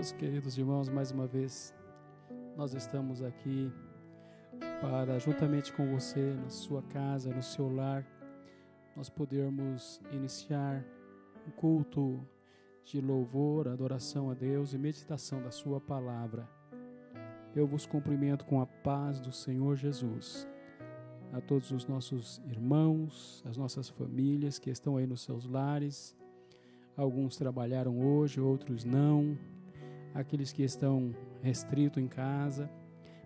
Meus queridos irmãos, mais uma vez nós estamos aqui para, juntamente com você, na sua casa, no seu lar, nós podermos iniciar um culto de louvor, adoração a Deus e meditação da sua palavra. Eu vos cumprimento com a paz do Senhor Jesus. A todos os nossos irmãos, as nossas famílias que estão aí nos seus lares. Alguns trabalharam hoje, outros não. Aqueles que estão restritos em casa,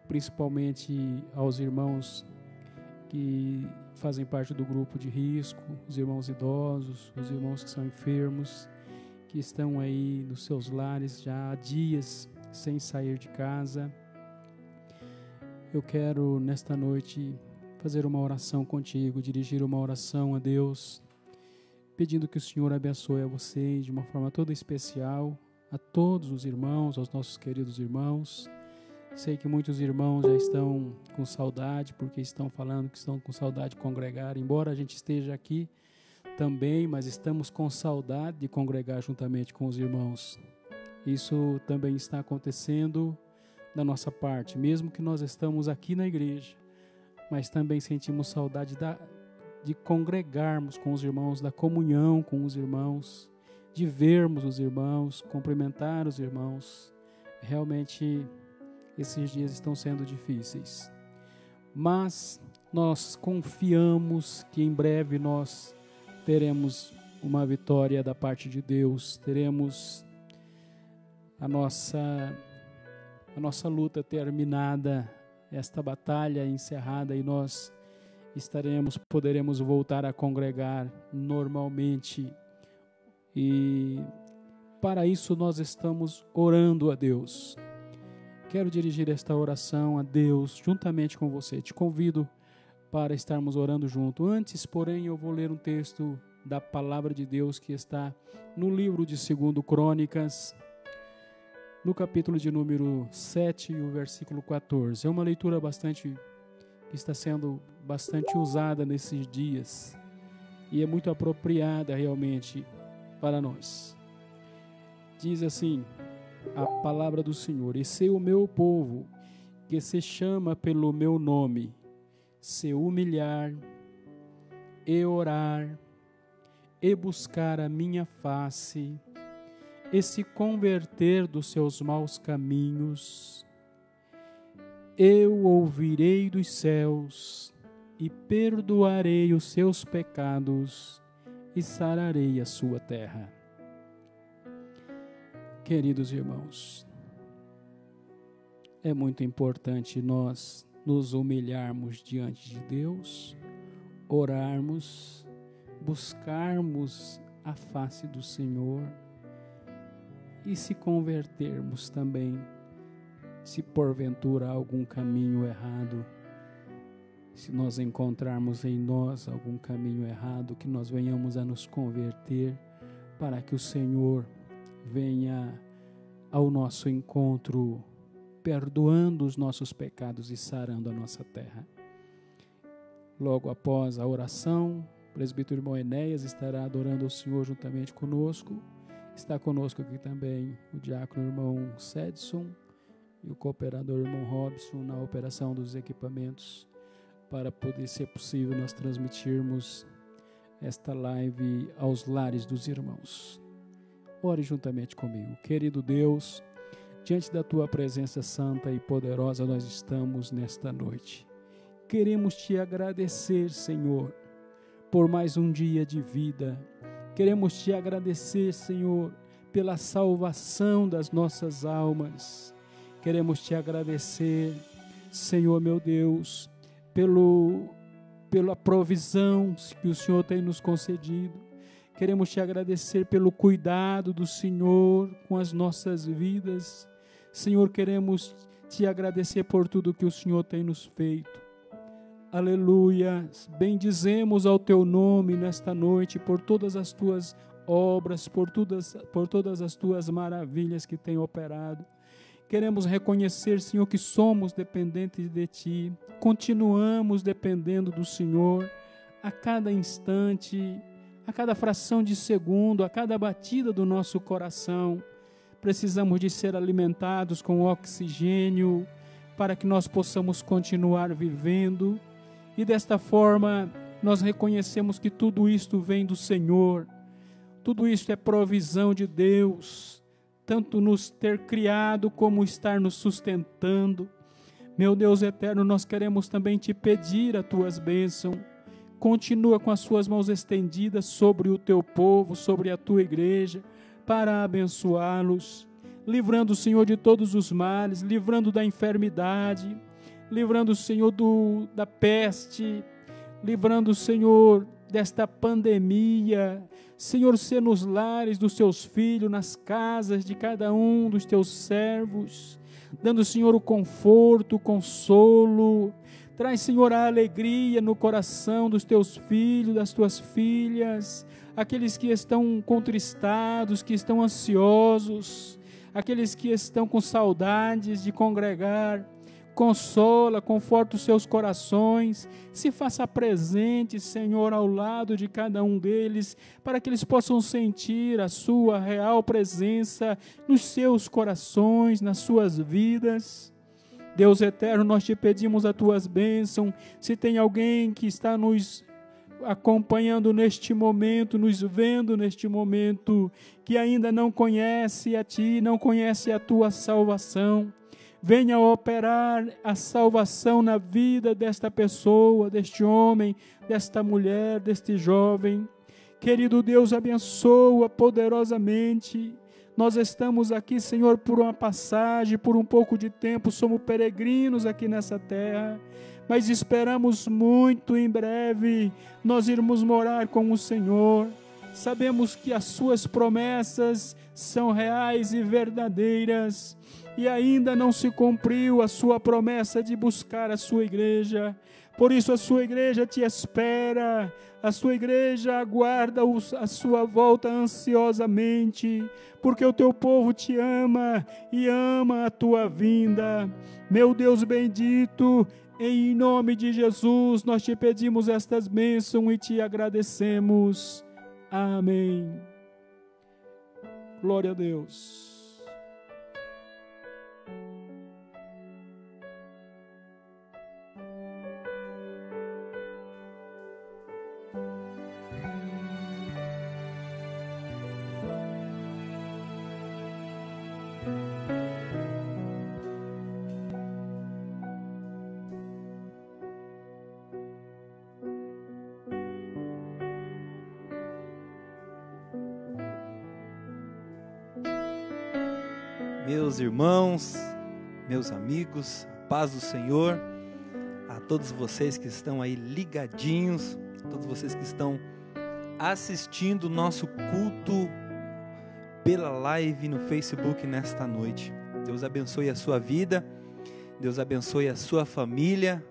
principalmente aos irmãos que fazem parte do grupo de risco, os irmãos idosos, os irmãos que são enfermos, que estão aí nos seus lares já há dias sem sair de casa. Eu quero, nesta noite, fazer uma oração contigo, dirigir uma oração a Deus, pedindo que o Senhor abençoe a vocês de uma forma toda especial, a todos os irmãos, aos nossos queridos irmãos. Sei que muitos irmãos já estão com saudade, porque estão falando que estão com saudade de congregar, embora a gente esteja aqui também, mas estamos com saudade de congregar juntamente com os irmãos. Isso também está acontecendo da nossa parte, mesmo que nós estamos aqui na igreja, mas também sentimos saudade de congregarmos com os irmãos, da comunhão com os irmãos, de vermos os irmãos, cumprimentar os irmãos. Realmente, esses dias estão sendo difíceis, mas nós confiamos que em breve nós teremos uma vitória da parte de Deus, teremos a nossa luta terminada, esta batalha encerrada, e nós poderemos voltar a congregar normalmente. E para isso nós estamos orando a Deus. Quero dirigir esta oração a Deus juntamente com você. Te convido para estarmos orando junto. Antes, porém, eu vou ler um texto da palavra de Deus que está no livro de 2 Crônicas, no capítulo de número 7 e o versículo 14. É uma leitura que está sendo bastante usada nesses dias e é muito apropriada realmente para nós. Diz assim a palavra do Senhor: "E se o meu povo, que se chama pelo meu nome, se humilhar e orar e buscar a minha face e se converter dos seus maus caminhos, eu ouvirei dos céus e perdoarei os seus pecados e sararei a sua terra." Queridos irmãos, é muito importante nós nos humilharmos diante de Deus, orarmos, buscarmos a face do Senhor e se convertermos também, se porventura há algum caminho errado, se nós encontrarmos em nós algum caminho errado, que nós venhamos a nos converter, para que o Senhor venha ao nosso encontro, perdoando os nossos pecados e sarando a nossa terra. Logo após a oração, o presbítero irmão Enéas estará adorando o Senhor juntamente conosco. Está conosco aqui também o diácono irmão Sedson e o cooperador irmão Robson na operação dos equipamentos, para poder ser possível nós transmitirmos esta live aos lares dos irmãos. Ore juntamente comigo. Querido Deus, diante da Tua presença santa e poderosa nós estamos nesta noite. Queremos Te agradecer, Senhor, por mais um dia de vida. Queremos Te agradecer, Senhor, pela salvação das nossas almas. Queremos Te agradecer, Senhor meu Deus, pela provisão que o Senhor tem nos concedido. Queremos Te agradecer pelo cuidado do Senhor com as nossas vidas. Senhor, queremos Te agradecer por tudo que o Senhor tem nos feito. Aleluia. Bendizemos ao Teu nome nesta noite por todas as Tuas obras, por todas as Tuas maravilhas que tem operado. Queremos reconhecer, Senhor, que somos dependentes de Ti. Continuamos dependendo do Senhor a cada instante, a cada fração de segundo, a cada batida do nosso coração. precisamos de ser alimentados com oxigênio para que nós possamos continuar vivendo. E desta forma, nós reconhecemos que tudo isto vem do Senhor. Tudo isto é provisão de Deus, tanto nos ter criado como estar nos sustentando. Meu Deus eterno, nós queremos também te pedir as tuas bênçãos. Continua com as suas mãos estendidas sobre o teu povo, sobre a tua igreja, para abençoá-los, livrando o Senhor de todos os males, livrando da enfermidade, livrando o Senhor da peste, livrando o Senhor desta pandemia. Senhor, ser nos lares dos teus filhos, nas casas de cada um dos teus servos, dando, Senhor, o conforto, o consolo. Traz, Senhor, a alegria no coração dos teus filhos, das tuas filhas, aqueles que estão contristados, que estão ansiosos, aqueles que estão com saudades de congregar. Consola, conforta os seus corações, se faça presente, Senhor, ao lado de cada um deles, para que eles possam sentir a sua real presença nos seus corações, nas suas vidas. Deus eterno, nós te pedimos as tuas bênçãos. Se tem alguém que está nos acompanhando neste momento, nos vendo neste momento, que ainda não conhece a ti, não conhece a tua salvação, venha operar a salvação na vida desta pessoa, deste homem, desta mulher, deste jovem. Querido Deus, abençoa poderosamente. Nós estamos aqui, Senhor, por uma passagem, por um pouco de tempo, somos peregrinos aqui nessa terra, mas esperamos muito em breve nós irmos morar com o Senhor. Sabemos que as suas promessas são reais e verdadeiras, e ainda não se cumpriu a sua promessa de buscar a sua igreja. Por isso a sua igreja te espera, a sua igreja aguarda a sua volta ansiosamente, porque o teu povo te ama e ama a tua vinda. Meu Deus bendito, em nome de Jesus, nós te pedimos estas bênçãos e te agradecemos. Amém. Glória a Deus. Meus irmãos, meus amigos, a paz do Senhor, a todos vocês que estão aí ligadinhos, a todos vocês que estão assistindo o nosso culto pela live no Facebook nesta noite. Deus abençoe a sua vida, Deus abençoe a sua família,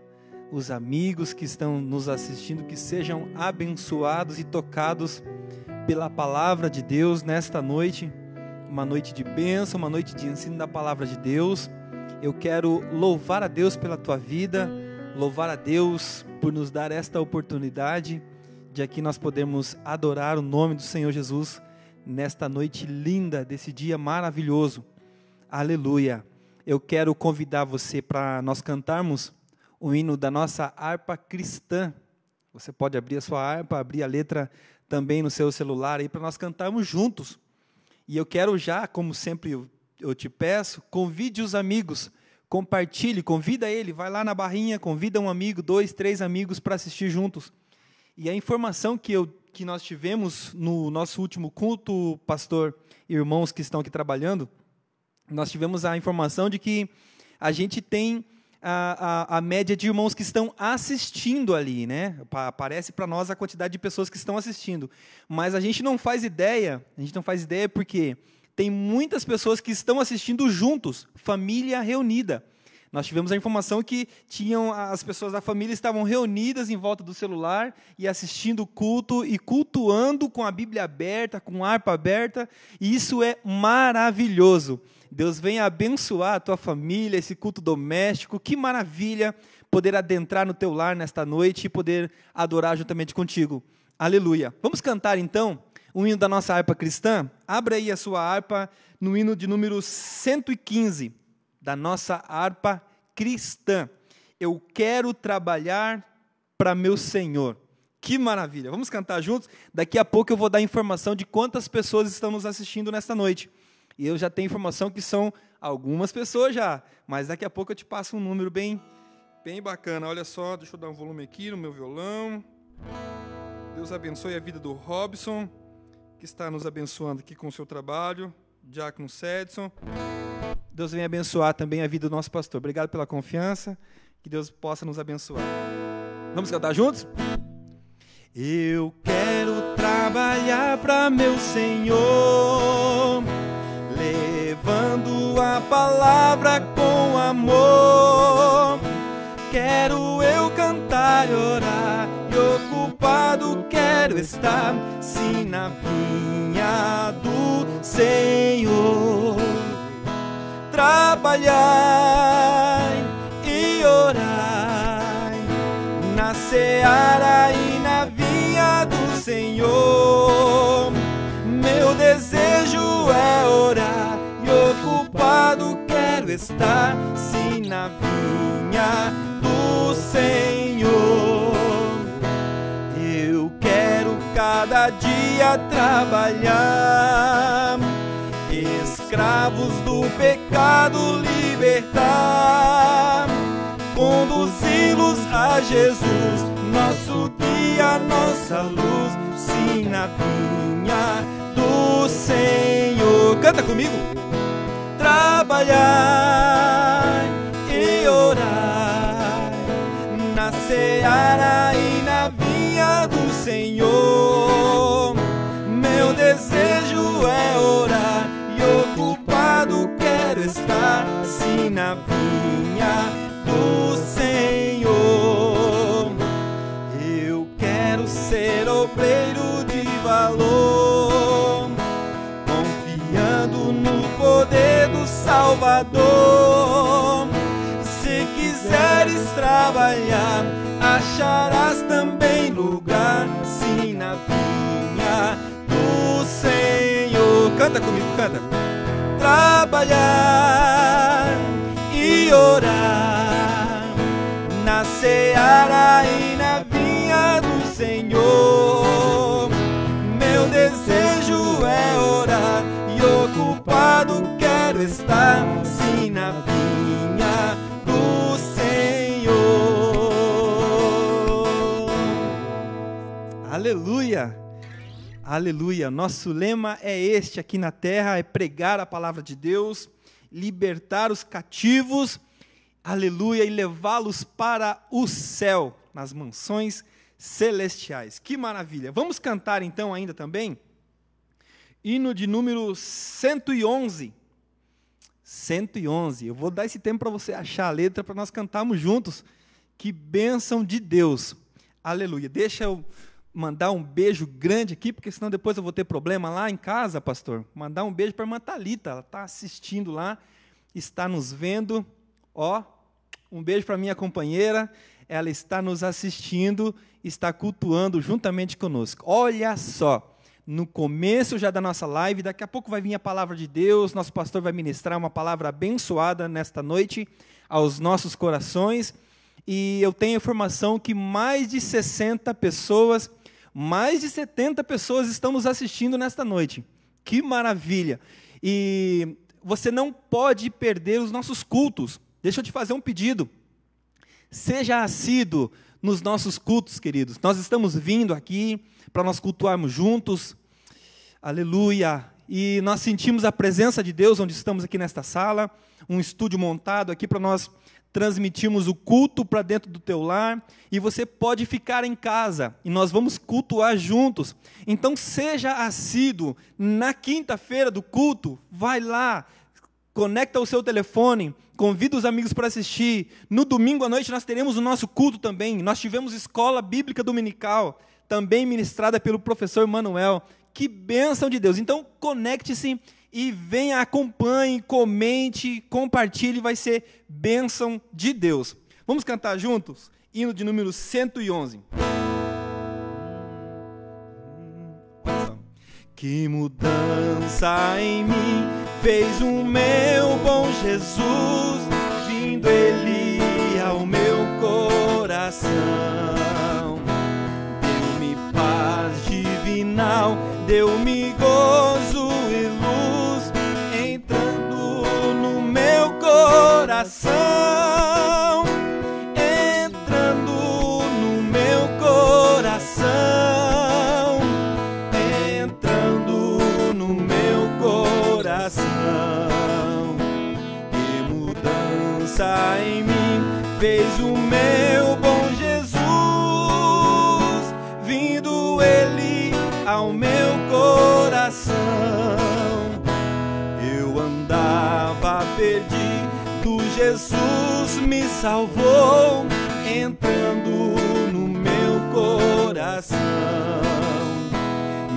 os amigos que estão nos assistindo, que sejam abençoados e tocados pela palavra de Deus nesta noite. Uma noite de bênção, uma noite de ensino da palavra de Deus. Eu quero louvar a Deus pela tua vida, louvar a Deus por nos dar esta oportunidade de aqui nós podermos adorar o nome do Senhor Jesus nesta noite linda, desse dia maravilhoso. Aleluia! Eu quero convidar você para nós cantarmos o hino da nossa harpa cristã. Você pode abrir a sua harpa, abrir a letra também no seu celular aí para nós cantarmos juntos. E eu quero já, como sempre eu te peço, convide os amigos, compartilhe, convida ele, vai lá na barrinha, convida um amigo, 2, 3 amigos para assistir juntos. E a informação que nós tivemos no nosso último culto, pastor e irmãos que estão aqui trabalhando, nós tivemos a informação de que a gente tem a média de irmãos que estão assistindo ali, né? Aparece para nós a quantidade de pessoas que estão assistindo, mas a gente não faz ideia porque tem muitas pessoas que estão assistindo juntos, família reunida. Nós tivemos a informação que as pessoas da família estavam reunidas em volta do celular e assistindo o culto e cultuando com a Bíblia aberta, com a harpa aberta, e isso é maravilhoso. Deus venha abençoar a tua família, esse culto doméstico. Que maravilha poder adentrar no teu lar nesta noite e poder adorar juntamente contigo. Aleluia. Vamos cantar então o hino da nossa harpa cristã? Abra aí a sua harpa no hino de número 115, da nossa harpa cristã. Eu quero trabalhar para meu Senhor. Que maravilha! Vamos cantar juntos? Daqui a pouco eu vou dar informação de quantas pessoas estão nos assistindo nesta noite. E eu já tenho informação que são algumas pessoas já, mas daqui a pouco eu te passo um número bem bacana. Olha só, deixa eu dar um volume aqui no meu violão. Deus abençoe a vida do Robson, que está nos abençoando aqui com o seu trabalho. Diácono Cedson. Deus venha abençoar também a vida do nosso pastor. Obrigado pela confiança. Que Deus possa nos abençoar. Vamos cantar juntos? Eu quero trabalhar para meu Senhor, levando a palavra com amor. Quero eu cantar e orar, e ocupado quero estar, sim, na vinha do Senhor. Trabalhar e orar na seara e na vinha do Senhor. Meu desejo é orar e ocupado quero estar, sim, na vinha do Senhor. Eu quero cada dia trabalhar, escravos do pecado libertar, conduzi-los a Jesus, nosso guia, nossa luz, sim, na vinha do Senhor. Canta comigo. Trabalhar e orar na seara e na vinha do Senhor. Meu desejo é orar e ocupado quero estar, sim, na vinha do Senhor. Eu quero ser obreiro de valor, confiando no poder do Salvador. Se quiseres trabalhar, acharás também lugar, sim, na vinha do Senhor. Canta comigo, canta. Trabalhar e orar na seara e na vinha do Senhor. Meu desejo é orar e ocupado quero estar, sim, na vinha do Senhor. Aleluia! Aleluia! Nosso lema é este aqui na terra, é pregar a palavra de Deus, libertar os cativos, aleluia, e levá-los para o céu, nas mansões celestiais. Que maravilha! Vamos cantar então ainda também? Hino de número 111. 111. Eu vou dar esse tempo para você achar a letra, para nós cantarmos juntos. Que bênção de Deus. Aleluia. Deixa eu mandar um beijo grande aqui, porque senão depois eu vou ter problema lá em casa, pastor. Mandar um beijo para a irmã Thalita. Ela está assistindo lá, está nos vendo. Ó, um beijo para a minha companheira. Ela está nos assistindo, está cultuando juntamente conosco. Olha só. No começo já da nossa live, daqui a pouco vai vir a palavra de Deus, nosso pastor vai ministrar uma palavra abençoada nesta noite aos nossos corações, e eu tenho informação que mais de 60 pessoas, mais de 70 pessoas estão nos assistindo nesta noite. Que maravilha! E você não pode perder os nossos cultos. Deixa eu te fazer um pedido. Seja assíduo nos nossos cultos, queridos. Nós estamos vindo aqui para nós cultuarmos juntos, aleluia, e nós sentimos a presença de Deus onde estamos aqui nesta sala, um estúdio montado aqui para nós transmitirmos o culto para dentro do teu lar, e você pode ficar em casa, e nós vamos cultuar juntos. Então seja assíduo, na quinta-feira do culto, vai lá, conecta o seu telefone, convida os amigos para assistir. No domingo à noite nós teremos o nosso culto também, nós tivemos escola bíblica dominical, também ministrada pelo professor Manuel. Que bênção de Deus. Então, conecte-se e venha, acompanhe, comente, compartilhe, vai ser bênção de Deus. Vamos cantar juntos? Hino de número 111. Que mudança em mim fez o meu bom Jesus, vindo Ele ao meu coração. Deu-me paz divinal, deu-me gozo e luz, entrando no meu coração. Entrando no meu coração. Entrando no meu coração. Que mudança em mim fez o meu bom Jesus, vindo Ele ao meu coração. Eu andava perdido, Jesus me salvou, entrando no meu coração.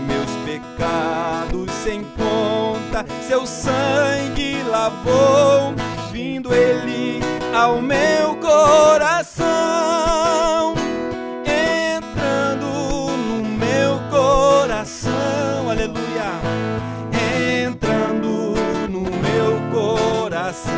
Meus pecados sem conta, seu sangue lavou, vindo Ele ao meu coração. Entrando no meu coração, aleluia. Entrando no meu coração.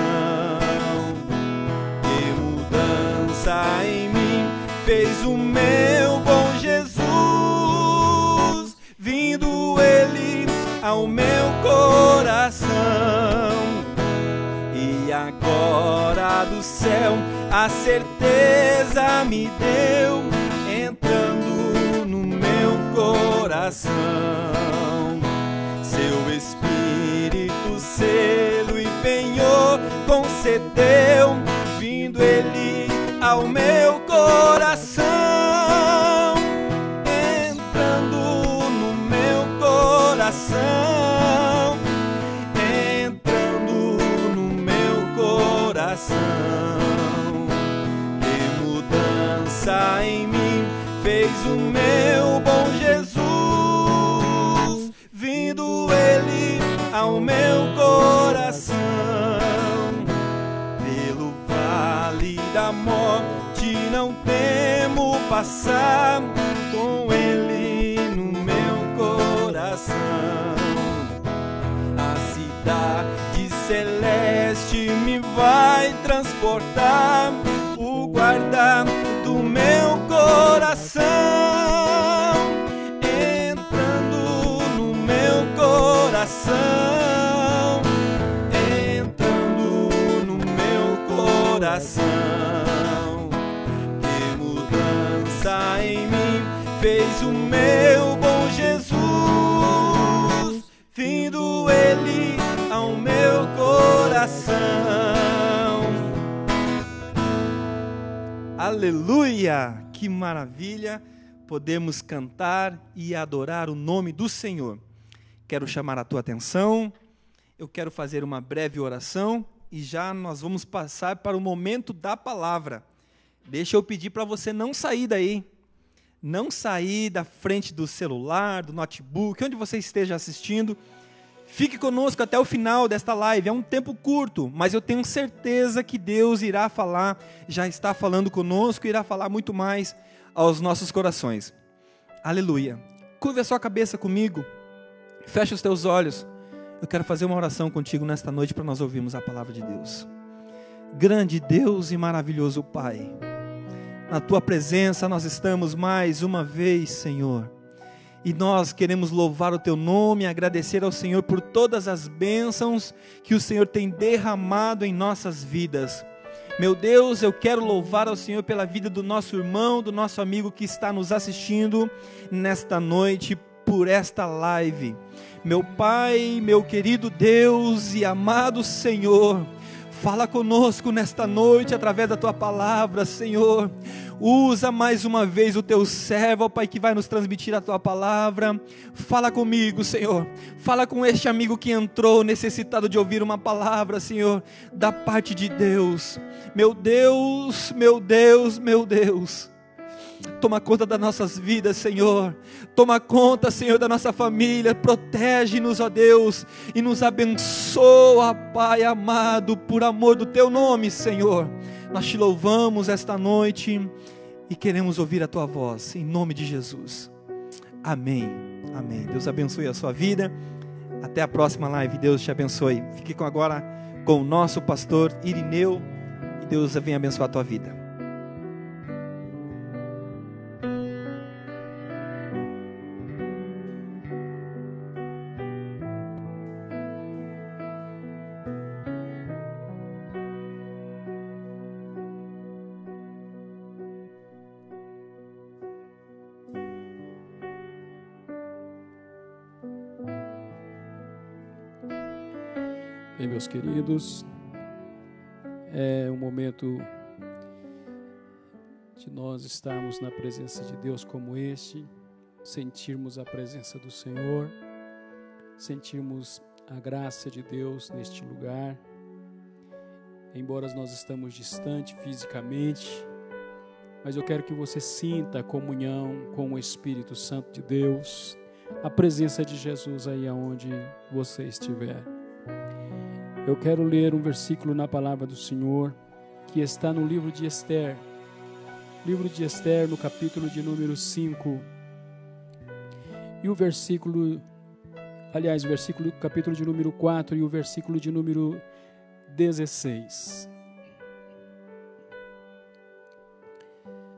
Que mudança em mim fez o meu bom Jesus, vindo Ele ao meu coração. E agora do céu a certeza me deu, entrando no meu coração. Seu Espírito selo e penhor concedeu, vindo Ele ao meu coração. Entrando no meu coração. Entrando no meu coração. Que mudança em mim fez o meu bom Jesus, vindo Ele ao meu coração. Pelo vale da morte não temo passar, com Ele no meu coração. A cidade celeste me vai transportar, o guarda do meu coração. Entrando no meu coração. Entrando no meu coração. Que mudança em mim fez o meu bom Jesus, vindo Ele ao meu coração. Aleluia! Que maravilha podemos cantar e adorar o nome do Senhor. Quero chamar a tua atenção, eu quero fazer uma breve oração e já nós vamos passar para o momento da palavra. Deixa eu pedir para você não sair daí, não sair da frente do celular, do notebook, onde você esteja assistindo. Fique conosco até o final desta live, é um tempo curto, mas eu tenho certeza que Deus irá falar, já está falando conosco, irá falar muito mais aos nossos corações. Aleluia. Curve a sua cabeça comigo, feche os teus olhos, eu quero fazer uma oração contigo nesta noite para nós ouvirmos a palavra de Deus. Grande Deus e maravilhoso Pai, na Tua presença nós estamos mais uma vez, Senhor, e nós queremos louvar o Teu nome e agradecer ao Senhor por todas as bênçãos que o Senhor tem derramado em nossas vidas. Meu Deus, eu quero louvar ao Senhor pela vida do nosso irmão, do nosso amigo que está nos assistindo nesta noite, por esta live. Meu Pai, meu querido Deus e amado Senhor, fala conosco nesta noite através da Tua palavra, Senhor. Usa mais uma vez o Teu servo, ó Pai, que vai nos transmitir a Tua palavra. Fala comigo, Senhor. Fala com este amigo que entrou necessitado de ouvir uma palavra, Senhor, da parte de Deus. Meu Deus, meu Deus, meu Deus. Toma conta das nossas vidas, Senhor. Toma conta, Senhor, da nossa família. Protege-nos, ó Deus, e nos abençoa, Pai amado, por amor do Teu nome, Senhor. Nós Te louvamos esta noite e queremos ouvir a Tua voz, em nome de Jesus. Amém. Amém. Deus abençoe a sua vida. Até a próxima live. Deus te abençoe. Fique agora com o nosso pastor Irineu. E Deus venha abençoar a tua vida. Bem, meus queridos, é um momento de nós estarmos na presença de Deus como este, sentirmos a presença do Senhor, sentirmos a graça de Deus neste lugar. Embora nós estamos distantes fisicamente, mas eu quero que você sinta a comunhão com o Espírito Santo de Deus, a presença de Jesus aí aonde você estiver. Eu quero ler um versículo na palavra do Senhor, que está no livro de Esther. Livro de Esther, no capítulo de número 5. E o versículo, capítulo de número 4 e o versículo de número 16.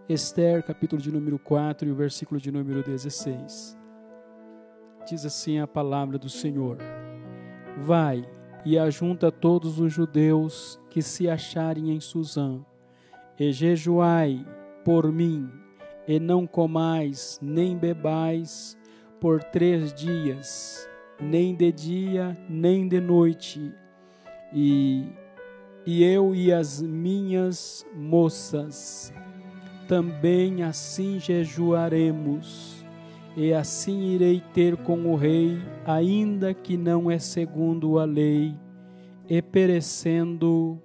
Esther, capítulo de número 4 e o versículo de número 16. Diz assim a palavra do Senhor: Vai e ajunta todos os judeus que se acharem em Suzã, e jejuai por mim, e não comais nem bebais por 3 dias, nem de dia, nem de noite, e eu e as minhas moças também assim jejuaremos, e assim irei ter com o rei, ainda que não é segundo a lei, e perecendo,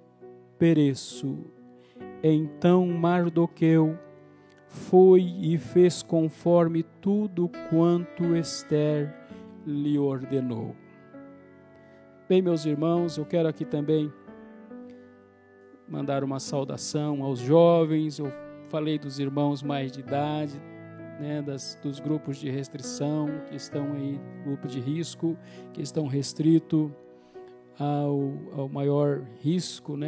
pereço. Então Mardoqueu foi e fez conforme tudo quanto Esther lhe ordenou. Bem, meus irmãos, eu quero aqui também mandar uma saudação aos jovens. Eu falei dos irmãos mais de idade, dos grupos de restrição, que estão aí, grupo de risco, que estão restritos ao maior risco,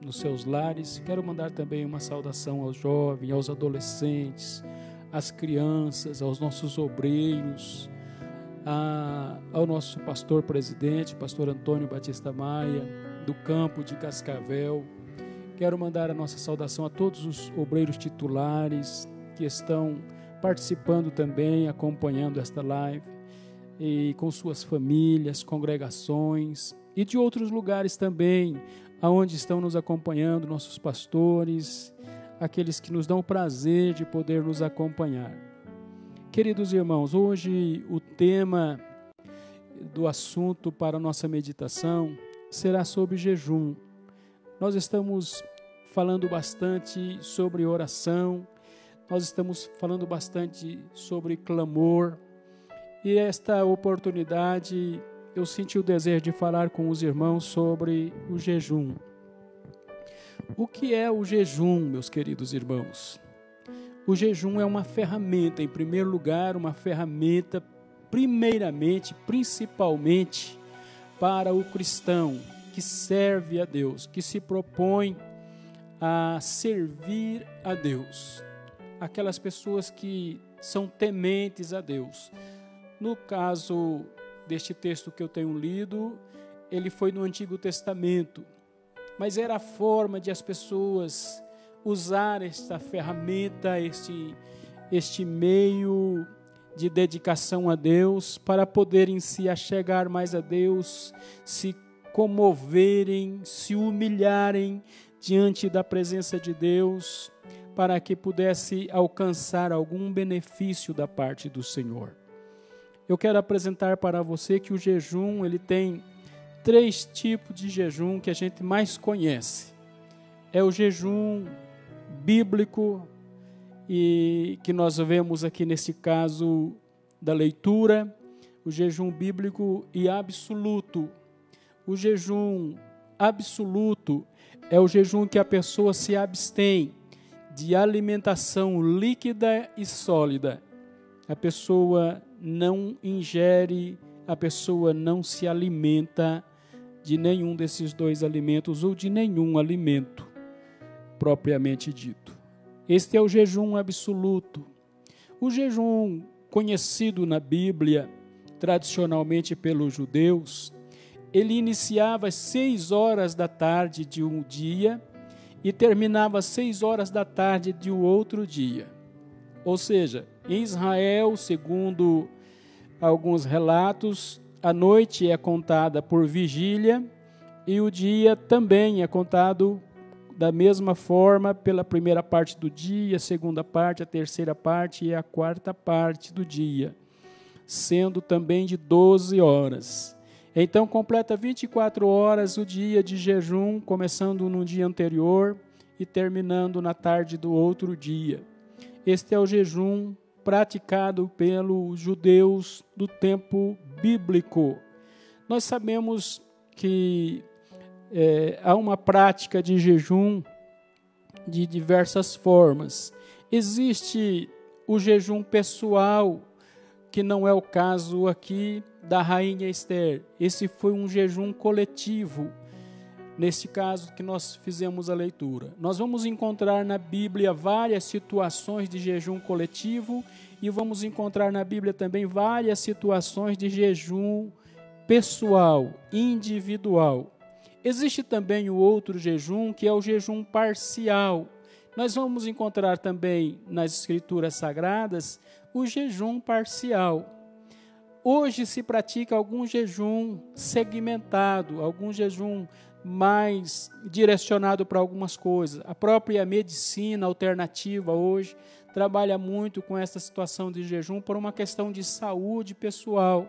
nos seus lares. Quero mandar também uma saudação aos jovens, aos adolescentes, às crianças, aos nossos obreiros, ao nosso pastor presidente, pastor Antônio Batista Maia, do campo de Cascavel. Quero mandar a nossa saudação a todos os obreiros titulares que estão participando também, acompanhando esta live, e com suas famílias, congregações, e de outros lugares também, aonde estão nos acompanhando, nossos pastores, aqueles que nos dão o prazer de poder nos acompanhar. Queridos irmãos, hoje o tema do assunto para a nossa meditação será sobre jejum. Nós estamos falando bastante sobre oração, nós estamos falando bastante sobre clamor, e esta oportunidade eu senti o desejo de falar com os irmãos sobre o jejum. O que é o jejum, meus queridos irmãos? O jejum é uma ferramenta, em primeiro lugar, uma ferramenta principalmente para o cristão que serve a Deus, que se propõe a servir a Deus. Aquelas pessoas que são tementes a Deus. No caso deste texto que eu tenho lido, ele foi no Antigo Testamento, mas era a forma de as pessoas usar esta ferramenta, este meio de dedicação a Deus, para poderem se achegar mais a Deus, se comoverem, se humilharem diante da presença de Deus, para que pudesse alcançar algum benefício da parte do Senhor. Eu quero apresentar para você que o jejum, ele tem 3 tipos de jejum que a gente mais conhece. É o jejum bíblico, e que nós vemos aqui nesse caso da leitura, o jejum bíblico e absoluto. O jejum absoluto é o jejum que a pessoa se abstém de alimentação líquida e sólida, a pessoa não ingere, a pessoa não se alimenta de nenhum desses dois alimentos ou de nenhum alimento propriamente dito. Este é o jejum absoluto. O jejum conhecido na Bíblia, tradicionalmente pelos judeus, ele iniciava às 6 horas da tarde de um dia e terminava às 6 horas da tarde de um outro dia. Ou seja, em Israel, segundo alguns relatos, a noite é contada por vigília e o dia também é contado da mesma forma pela primeira parte do dia, a segunda parte, a terceira parte e a quarta parte do dia, sendo também de 12 horas. Então, completa 24 horas o dia de jejum, começando no dia anterior e terminando na tarde do outro dia. Este é o jejum praticado pelos judeus do tempo bíblico. Nós sabemos que há uma prática de jejum de diversas formas. Existe o jejum pessoal, que não é o caso aqui da rainha Esther. Esse foi um jejum coletivo, nesse caso que nós fizemos a leitura. Nós vamos encontrar na Bíblia várias situações de jejum coletivo e vamos encontrar na Bíblia também várias situações de jejum pessoal, individual. Existe também o outro jejum, que é o jejum parcial. Nós vamos encontrar também nas Escrituras Sagradas o jejum parcial. Hoje se pratica algum jejum segmentado, algum jejum mais direcionado para algumas coisas. A própria medicina alternativa hoje trabalha muito com essa situação de jejum por uma questão de saúde pessoal.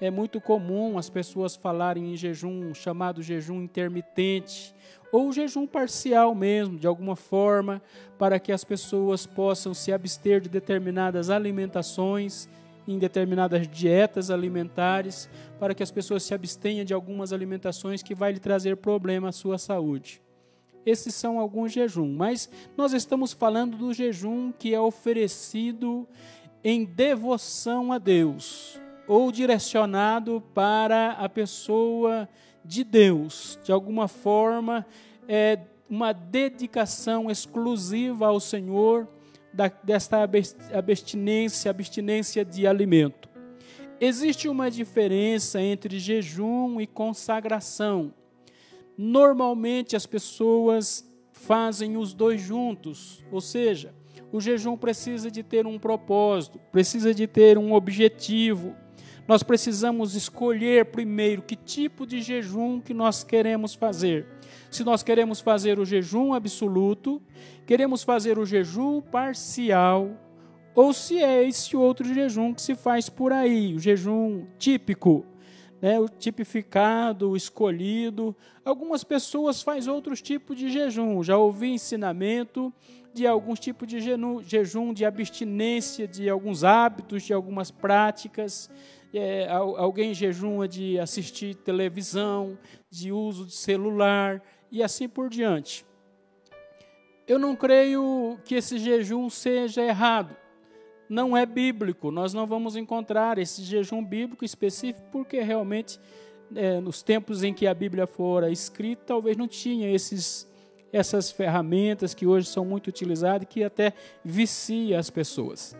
É muito comum as pessoas falarem em jejum, chamado jejum intermitente, ou jejum parcial mesmo, de alguma forma, para que as pessoas possam se abster de determinadas alimentações, em determinadas dietas alimentares, para que as pessoas se abstenham de algumas alimentações que vai lhe trazer problema à sua saúde. Esses são alguns jejuns, mas nós estamos falando do jejum que é oferecido em devoção a Deus, ou direcionado para a pessoa de Deus. De alguma forma, é uma dedicação exclusiva ao Senhor, desta abstinência de alimento. Existe uma diferença entre jejum e consagração. Normalmente as pessoas fazem os dois juntos, ou seja, o jejum precisa de ter um propósito, precisa de ter um objetivo. Nós precisamos escolher primeiro que tipo de jejum que nós queremos fazer. Se nós queremos fazer o jejum absoluto, queremos fazer o jejum parcial, ou se é esse outro jejum que se faz por aí, o jejum típico, né, o tipificado, o escolhido. Algumas pessoas fazem outros tipos de jejum. Já ouvi ensinamento de alguns tipos de jejum, de abstinência de alguns hábitos, de algumas práticas. Alguém jejuma de assistir televisão, de uso de celular e assim por diante. Eu não creio que esse jejum seja errado. Não é bíblico. Nós não vamos encontrar esse jejum bíblico específico porque realmente nos tempos em que a Bíblia fora escrita, talvez não tinha essas ferramentas que hoje são muito utilizadas e que até vicia as pessoas.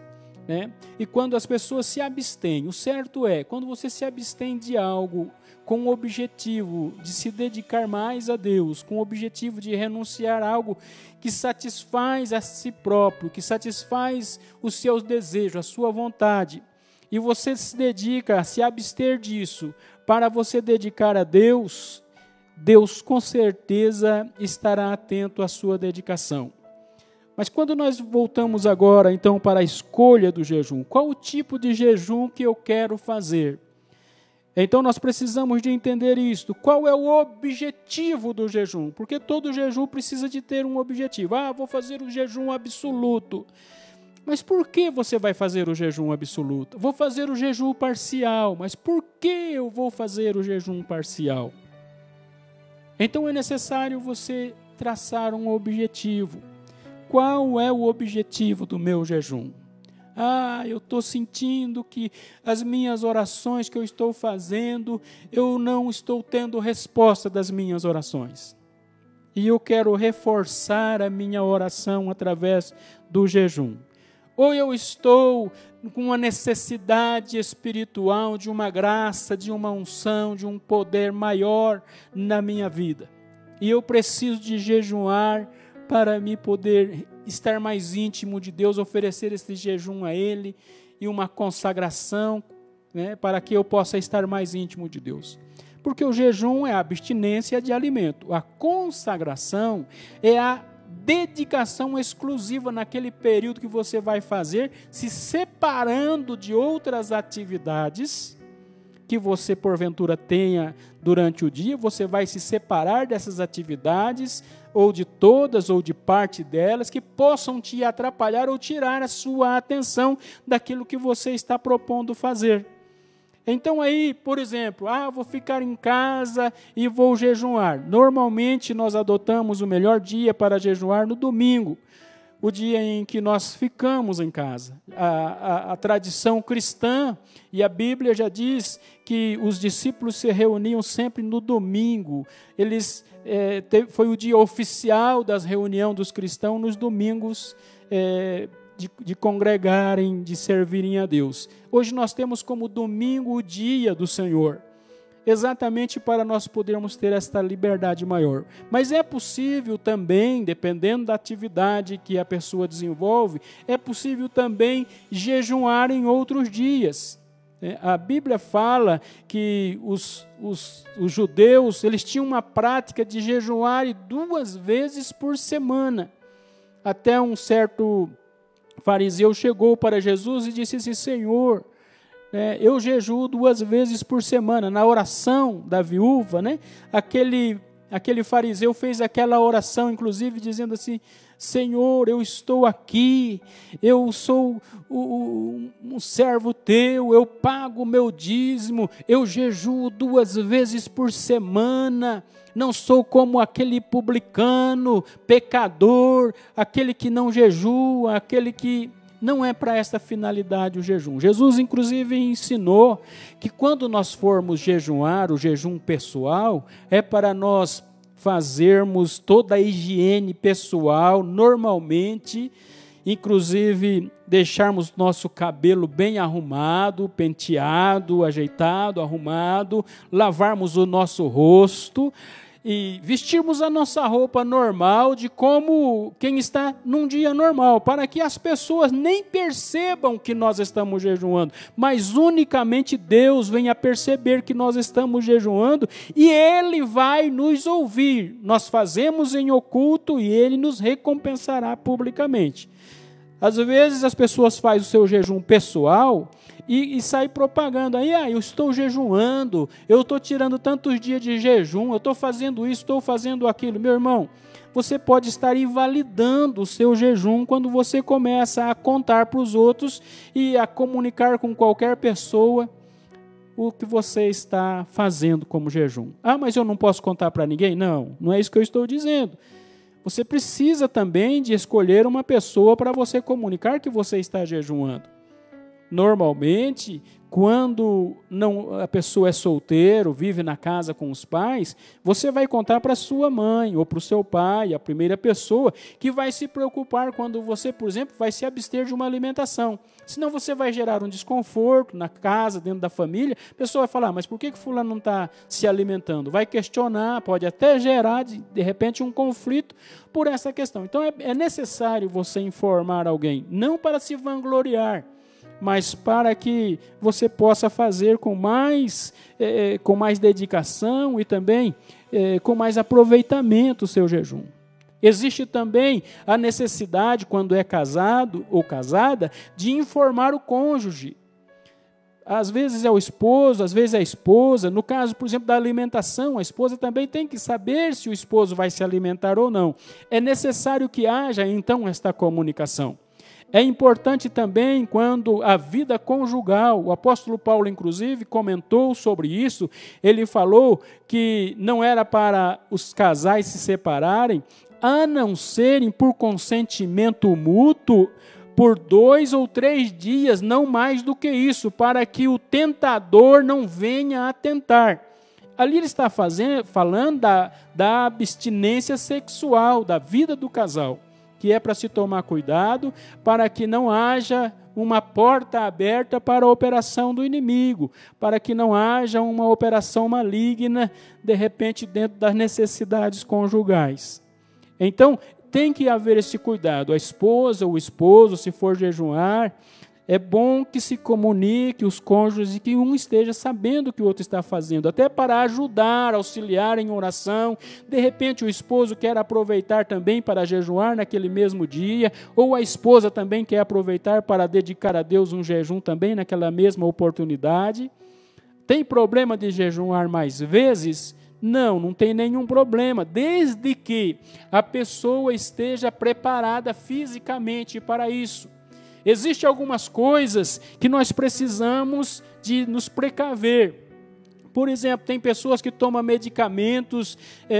Né? E quando as pessoas se abstêm, o certo é, quando você se abstém de algo com o objetivo de se dedicar mais a Deus, com o objetivo de renunciar a algo que satisfaz a si próprio, que satisfaz os seus desejos, a sua vontade, e você se dedica a se abster disso para você dedicar a Deus, Deus com certeza estará atento à sua dedicação. Mas quando nós voltamos agora, então, para a escolha do jejum, qual o tipo de jejum que eu quero fazer? Então, nós precisamos de entender isto. Qual é o objetivo do jejum? Porque todo jejum precisa de ter um objetivo. Vou fazer o jejum absoluto. Mas por que você vai fazer o jejum absoluto? Vou fazer o jejum parcial. Mas por que eu vou fazer o jejum parcial? Então, é necessário você traçar um objetivo. Qual é o objetivo do meu jejum? eu estou sentindo que as minhas orações que eu estou fazendo, eu não estou tendo resposta das minhas orações. E eu quero reforçar a minha oração através do jejum. Ou eu estou com uma necessidade espiritual de uma graça, de uma unção, de um poder maior na minha vida. E eu preciso de jejuar para me poder estar mais íntimo de Deus, oferecer esse jejum a Ele e uma consagração, né, para que eu possa estar mais íntimo de Deus. Porque o jejum é a abstinência de alimento. A consagração é a dedicação exclusiva naquele período que você vai fazer, se separando de outras atividades que você porventura tenha durante o dia. Você vai se separar dessas atividades, ou de todas, ou de parte delas, que possam te atrapalhar ou tirar a sua atenção daquilo que você está propondo fazer. Então aí, por exemplo, vou ficar em casa e vou jejuar. Normalmente nós adotamos o melhor dia para jejuar no domingo, o dia em que nós ficamos em casa. A tradição cristã e a Bíblia já diz que os discípulos se reuniam sempre no domingo. Foi o dia oficial das reuniões dos cristãos nos domingos, de congregarem, de servirem a Deus. Hoje nós temos como domingo o dia do Senhor, exatamente para nós podermos ter esta liberdade maior. Mas é possível também, dependendo da atividade que a pessoa desenvolve, é possível também jejuar em outros dias. A Bíblia fala que os judeus, eles tinham uma prática de jejuar 2 vezes por semana. Até um certo fariseu chegou para Jesus e disse assim: Senhor, eu jejuo 2 vezes por semana. Na oração da viúva, aquele fariseu fez aquela oração, inclusive dizendo assim: Senhor, eu estou aqui, eu sou um servo teu, eu pago o meu dízimo, eu jejuo 2 vezes por semana. Não sou como aquele publicano, pecador, aquele que não jejua, aquele que... Não é para essa finalidade o jejum. Jesus, inclusive, ensinou que quando nós formos jejuar, o jejum pessoal, é para nós fazermos toda a higiene pessoal, normalmente, inclusive deixarmos nosso cabelo bem arrumado, penteado, ajeitado, arrumado, lavarmos o nosso rosto e vestirmos a nossa roupa normal, de como quem está num dia normal, para que as pessoas nem percebam que nós estamos jejuando, mas unicamente Deus venha perceber que nós estamos jejuando e Ele vai nos ouvir. Nós fazemos em oculto e Ele nos recompensará publicamente. Às vezes as pessoas fazem o seu jejum pessoal e sai propagando aí, eu estou jejuando, eu estou tirando tantos dias de jejum, eu estou fazendo isso, estou fazendo aquilo. Meu irmão, você pode estar invalidando o seu jejum quando você começa a contar para os outros e a comunicar com qualquer pessoa o que você está fazendo como jejum. Mas eu não posso contar para ninguém? Não é isso que eu estou dizendo. Você precisa também de escolher uma pessoa para você comunicar que você está jejuando. Normalmente, quando a pessoa é solteiro, vive na casa com os pais, você vai contar para sua mãe ou para o seu pai, a primeira pessoa, que vai se preocupar quando você, por exemplo, vai se abster de uma alimentação. Senão você vai gerar um desconforto na casa, dentro da família. A pessoa vai falar, mas por que fulano não está se alimentando? Vai questionar, pode até gerar, de repente, um conflito por essa questão. Então, é necessário você informar alguém, não para se vangloriar, mas para que você possa fazer com mais dedicação e também com mais aproveitamento o seu jejum. Existe também a necessidade, quando é casado ou casada, de informar o cônjuge. Às vezes é o esposo, às vezes é a esposa. No caso, por exemplo, da alimentação, a esposa também tem que saber se o esposo vai se alimentar ou não. É necessário que haja, então, esta comunicação. É importante também quando a vida conjugal, o apóstolo Paulo, inclusive, comentou sobre isso. Ele falou que não era para os casais se separarem, a não serem por consentimento mútuo, por 2 ou 3 dias, não mais do que isso, para que o tentador não venha a tentar. Ali ele está falando da abstinência sexual, da vida do casal, que é para se tomar cuidado, para que não haja uma porta aberta para a operação do inimigo, para que não haja uma operação maligna, de repente, dentro das necessidades conjugais. Então, tem que haver esse cuidado. A esposa, o esposo, se for jejuar, é bom que se comunique os cônjuges e que um esteja sabendo o que o outro está fazendo, até para ajudar, auxiliar em oração. De repente o esposo quer aproveitar também para jejuar naquele mesmo dia, ou a esposa também quer aproveitar para dedicar a Deus um jejum também naquela mesma oportunidade. Tem problema de jejuar mais vezes? Não tem nenhum problema, desde que a pessoa esteja preparada fisicamente para isso. Existem algumas coisas que nós precisamos de nos precaver. Por exemplo, tem pessoas que tomam medicamentos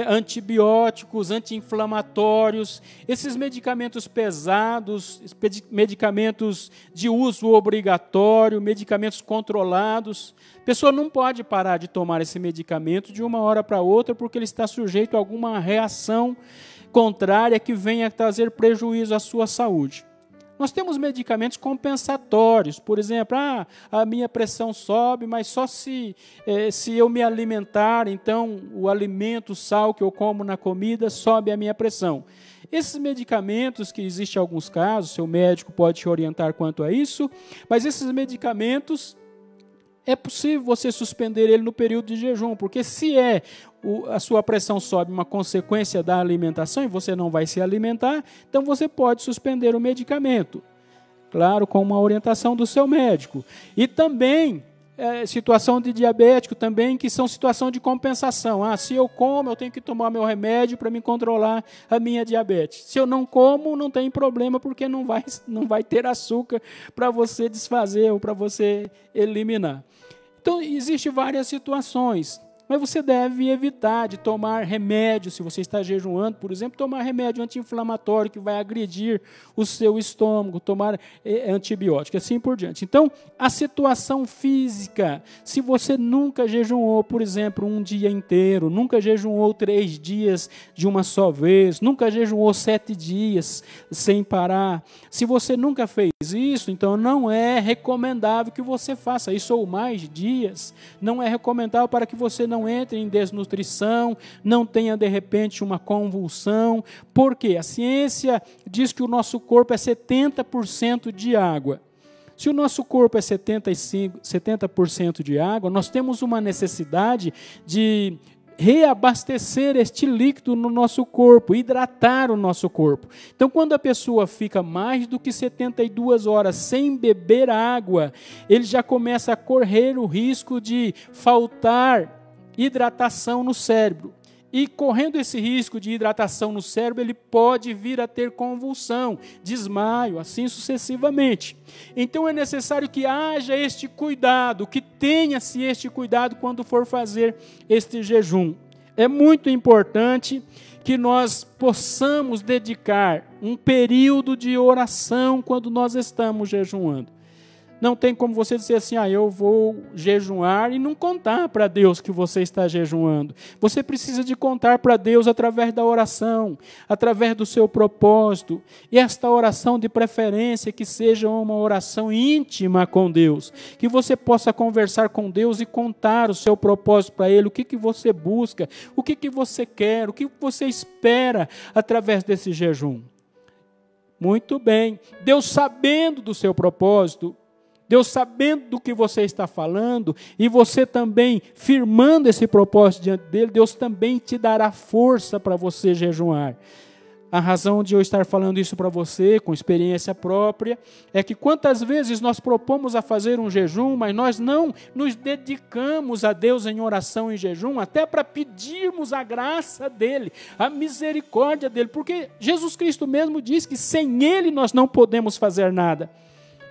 antibióticos, anti-inflamatórios. Esses medicamentos pesados, medicamentos de uso obrigatório, medicamentos controlados. A pessoa não pode parar de tomar esse medicamento de uma hora para outra, porque ele está sujeito a alguma reação contrária que venha a trazer prejuízo à sua saúde. Nós temos medicamentos compensatórios, por exemplo, a minha pressão sobe, mas só se eu me alimentar, então o alimento, o sal que eu como na comida, sobe a minha pressão. Esses medicamentos, que existem alguns casos, seu médico pode te orientar quanto a isso, mas esses medicamentos, é possível você suspender ele no período de jejum, porque se a sua pressão sobe uma consequência da alimentação e você não vai se alimentar, então você pode suspender o medicamento. Claro, com uma orientação do seu médico. E também, situação de diabético também, que são situação de compensação. Se eu como, eu tenho que tomar meu remédio para me controlar a minha diabetes. Se eu não como, não tem problema, porque não vai ter açúcar para você desfazer ou para você eliminar. Então, existem várias situações, mas você deve evitar de tomar remédio, se você está jejuando, por exemplo, tomar remédio anti-inflamatório que vai agredir o seu estômago, tomar antibiótico, assim por diante. Então, a situação física, se você nunca jejuou, por exemplo, um dia inteiro, nunca jejuou 3 dias de uma só vez, nunca jejuou 7 dias sem parar, se você nunca fez isso, então não é recomendável que você faça isso, ou mais dias, não é recomendável para que você não entre em desnutrição, não tenha de repente uma convulsão, porque a ciência diz que o nosso corpo é 70% de água. Se o nosso corpo é 70% de água, nós temos uma necessidade de reabastecer este líquido no nosso corpo, hidratar o nosso corpo. Então, quando a pessoa fica mais do que 72 horas sem beber água, ele já começa a correr o risco de faltar hidratação no cérebro. E correndo esse risco de hidratação no cérebro, ele pode vir a ter convulsão, desmaio, assim sucessivamente. Então é necessário que haja este cuidado, que tenha-se este cuidado quando for fazer este jejum. É muito importante que nós possamos dedicar um período de oração quando nós estamos jejuando. Não tem como você dizer assim, eu vou jejuar e não contar para Deus que você está jejuando. Você precisa de contar para Deus através da oração, através do seu propósito. E esta oração de preferência que seja uma oração íntima com Deus. Que você possa conversar com Deus e contar o seu propósito para Ele, o que você busca, o que você quer, o que você espera através desse jejum. Muito bem. Deus, sabendo do seu propósito, Deus sabendo do que você está falando, e você também firmando esse propósito diante dele, Deus também te dará força para você jejuar. A razão de eu estar falando isso para você, com experiência própria, é que quantas vezes nós propomos a fazer um jejum, mas nós não nos dedicamos a Deus em oração e jejum, até para pedirmos a graça dele, a misericórdia dele, porque Jesus Cristo mesmo diz que sem ele nós não podemos fazer nada.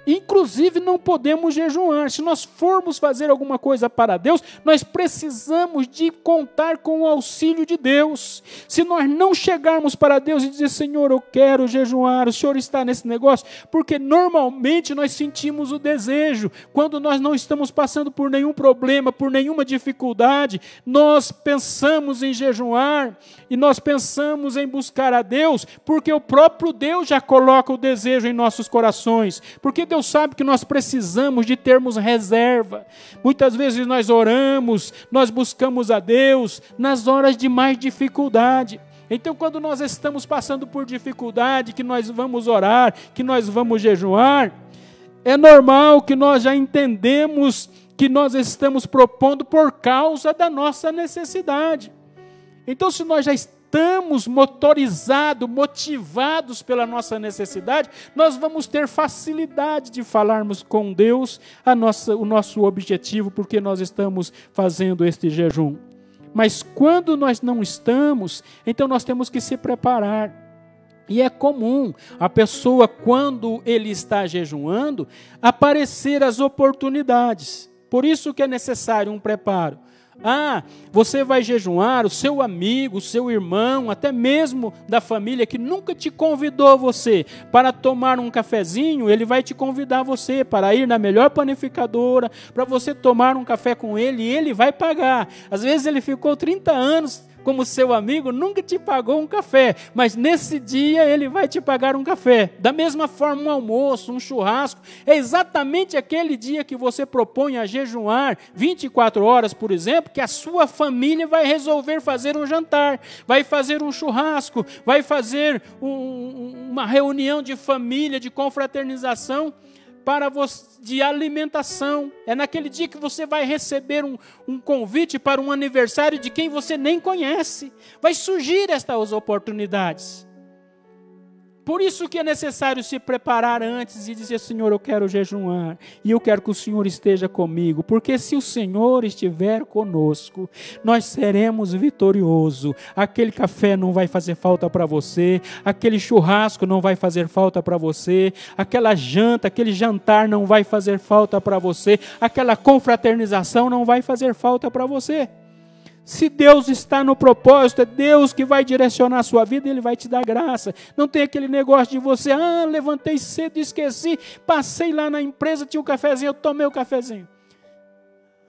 Inclusive, não podemos jejuar. Se nós formos fazer alguma coisa para Deus, nós precisamos de contar com o auxílio de Deus. Se nós não chegarmos para Deus e dizer, Senhor, eu quero jejuar, o Senhor está nesse negócio, porque normalmente nós sentimos o desejo. Quando nós não estamos passando por nenhum problema, por nenhuma dificuldade, nós pensamos em jejuar e nós pensamos em buscar a Deus, porque o próprio Deus já coloca o desejo em nossos corações. Porque Deus sabe que nós precisamos de termos reserva. Muitas vezes nós oramos, nós buscamos a Deus nas horas de mais dificuldade. Então, quando nós estamos passando por dificuldade, que nós vamos orar, que nós vamos jejuar, é normal que nós já entendemos que nós estamos propondo por causa da nossa necessidade. Então, se nós já estamos motivados pela nossa necessidade, nós vamos ter facilidade de falarmos com Deus o nosso objetivo, porque nós estamos fazendo este jejum. Mas quando nós não estamos, então nós temos que se preparar. E é comum a pessoa, quando ele está jejuando, aparecer as oportunidades. Por isso que é necessário um preparo. Você vai jejuar, o seu amigo, o seu irmão, até mesmo da família que nunca te convidou você para tomar um cafezinho, ele vai te convidar você para ir na melhor panificadora, para você tomar um café com ele e ele vai pagar. Às vezes ele ficou 30 anos como seu amigo, nunca te pagou um café, mas nesse dia ele vai te pagar um café. Da mesma forma, um almoço, um churrasco, é exatamente aquele dia que você propõe a jejuar 24 horas, por exemplo, que a sua família vai resolver fazer um jantar, vai fazer um churrasco, vai fazer uma reunião de família, de confraternização, de alimentação. É naquele dia que você vai receber um convite para um aniversário de quem você nem conhece. Vai surgir estas oportunidades. Por isso que é necessário se preparar antes e dizer, Senhor, eu quero jejuar e eu quero que o Senhor esteja comigo, porque se o Senhor estiver conosco, nós seremos vitoriosos. Aquele café não vai fazer falta para você, aquele churrasco não vai fazer falta para você, aquela janta, aquele jantar não vai fazer falta para você, aquela confraternização não vai fazer falta para você. Se Deus está no propósito, é Deus que vai direcionar a sua vida e Ele vai te dar graça. Não tem aquele negócio de você, levantei cedo e esqueci, passei lá na empresa, tinha um cafezinho, eu tomei o cafezinho.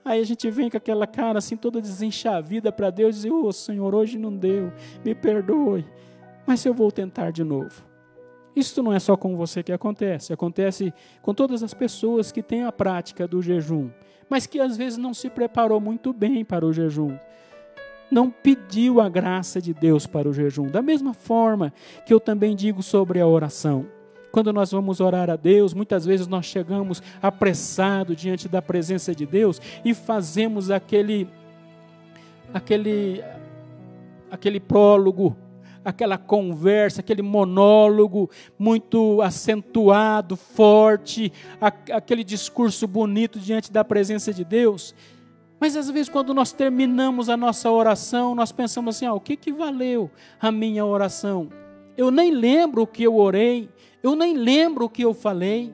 Aí a gente vem com aquela cara assim, toda desenchavida para Deus e diz, Senhor, hoje não deu, me perdoe, mas eu vou tentar de novo. Isso não é só com você que acontece com todas as pessoas que têm a prática do jejum, mas que às vezes não se preparou muito bem para o jejum. Não pediu a graça de Deus para o jejum. Da mesma forma que eu também digo sobre a oração. Quando nós vamos orar a Deus, muitas vezes nós chegamos apressados diante da presença de Deus e fazemos aquele prólogo, aquela conversa, aquele monólogo muito acentuado, forte, aquele discurso bonito diante da presença de Deus. Mas às vezes quando nós terminamos a nossa oração, nós pensamos assim, o que valeu a minha oração? Eu nem lembro o que eu orei, eu nem lembro o que eu falei.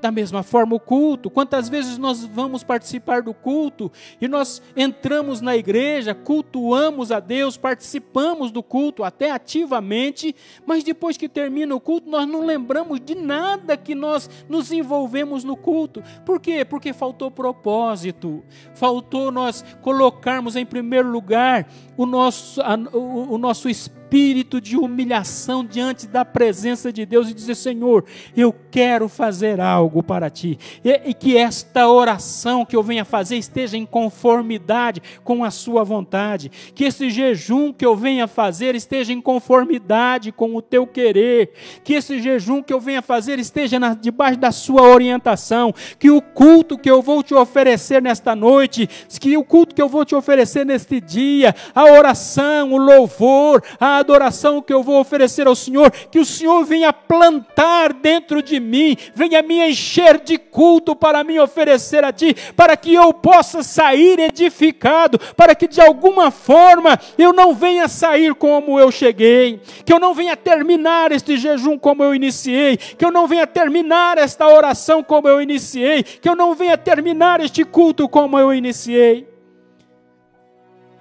Da mesma forma o culto, quantas vezes nós vamos participar do culto e nós entramos na igreja, cultuamos a Deus, participamos do culto até ativamente, mas depois que termina o culto nós não lembramos de nada que nós nos envolvemos no culto. Por quê? Porque faltou propósito, faltou nós colocarmos em primeiro lugar o nosso espírito de humilhação diante da presença de Deus e dizer, Senhor, eu quero fazer algo para Ti, e que esta oração que eu venha fazer esteja em conformidade com a Sua vontade, que esse jejum que eu venha fazer esteja em conformidade com o Teu querer, que esse jejum que eu venha fazer esteja debaixo da Sua orientação, que o culto que eu vou Te oferecer nesta noite, que o culto que eu vou Te oferecer neste dia, a oração, o louvor, a adoração que eu vou oferecer ao Senhor, que o Senhor venha plantar dentro de mim, venha me encher de culto para me oferecer a Ti, para que eu possa sair edificado, para que de alguma forma eu não venha sair como eu cheguei, que eu não venha terminar este jejum como eu iniciei, que eu não venha terminar esta oração como eu iniciei, que eu não venha terminar este culto como eu iniciei.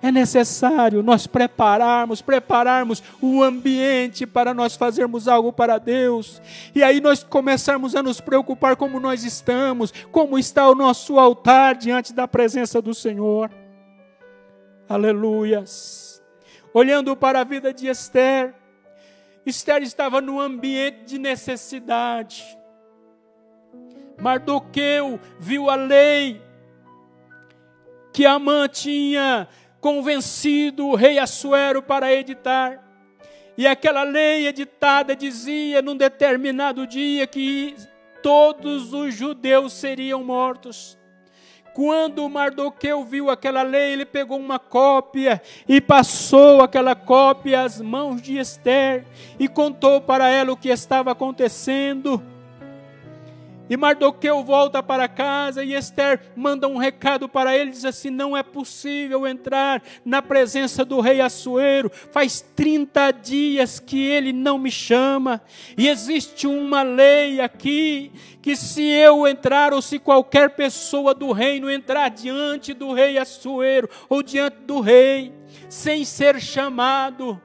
É necessário nós prepararmos o ambiente para nós fazermos algo para Deus. E aí nós começarmos a nos preocupar como nós estamos, como está o nosso altar diante da presença do Senhor. Aleluias. Olhando para a vida de Esther, Esther estava num ambiente de necessidade. Mardoqueu viu a lei que Amã tinha convencido o rei Assuero para editar. E aquela lei editada dizia, num determinado dia, que todos os judeus seriam mortos. Quando Mardoqueu viu aquela lei, ele pegou uma cópia e passou aquela cópia às mãos de Esther e contou para ela o que estava acontecendo. E Mardoqueu volta para casa e Esther manda um recado para ele, diz assim: não é possível entrar na presença do rei Assuero, faz 30 dias que ele não me chama, e existe uma lei aqui, que se eu entrar, ou se qualquer pessoa do reino entrar diante do rei Assuero, ou diante do rei, sem ser chamado,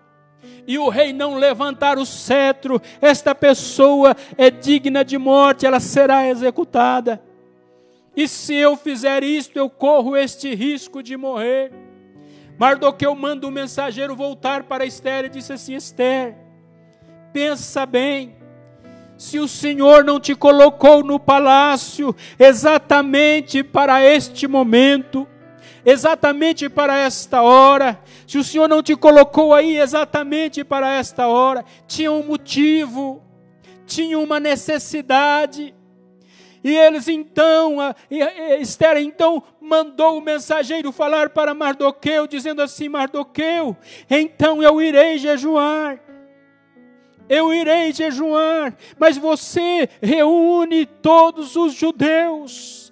e o rei não levantar o cetro, esta pessoa é digna de morte, ela será executada. E se eu fizer isto, eu corro este risco de morrer. Mardoqueu manda o mensageiro voltar para Esther e disse assim: Esther, pensa bem, se o Senhor não te colocou no palácio exatamente para este momento, exatamente para esta hora, se o Senhor não te colocou aí exatamente para esta hora, tinha um motivo, tinha uma necessidade. E eles então, Esther então mandou o mensageiro falar para Mardoqueu, dizendo assim: Mardoqueu, então eu irei jejuar, mas você reúne todos os judeus,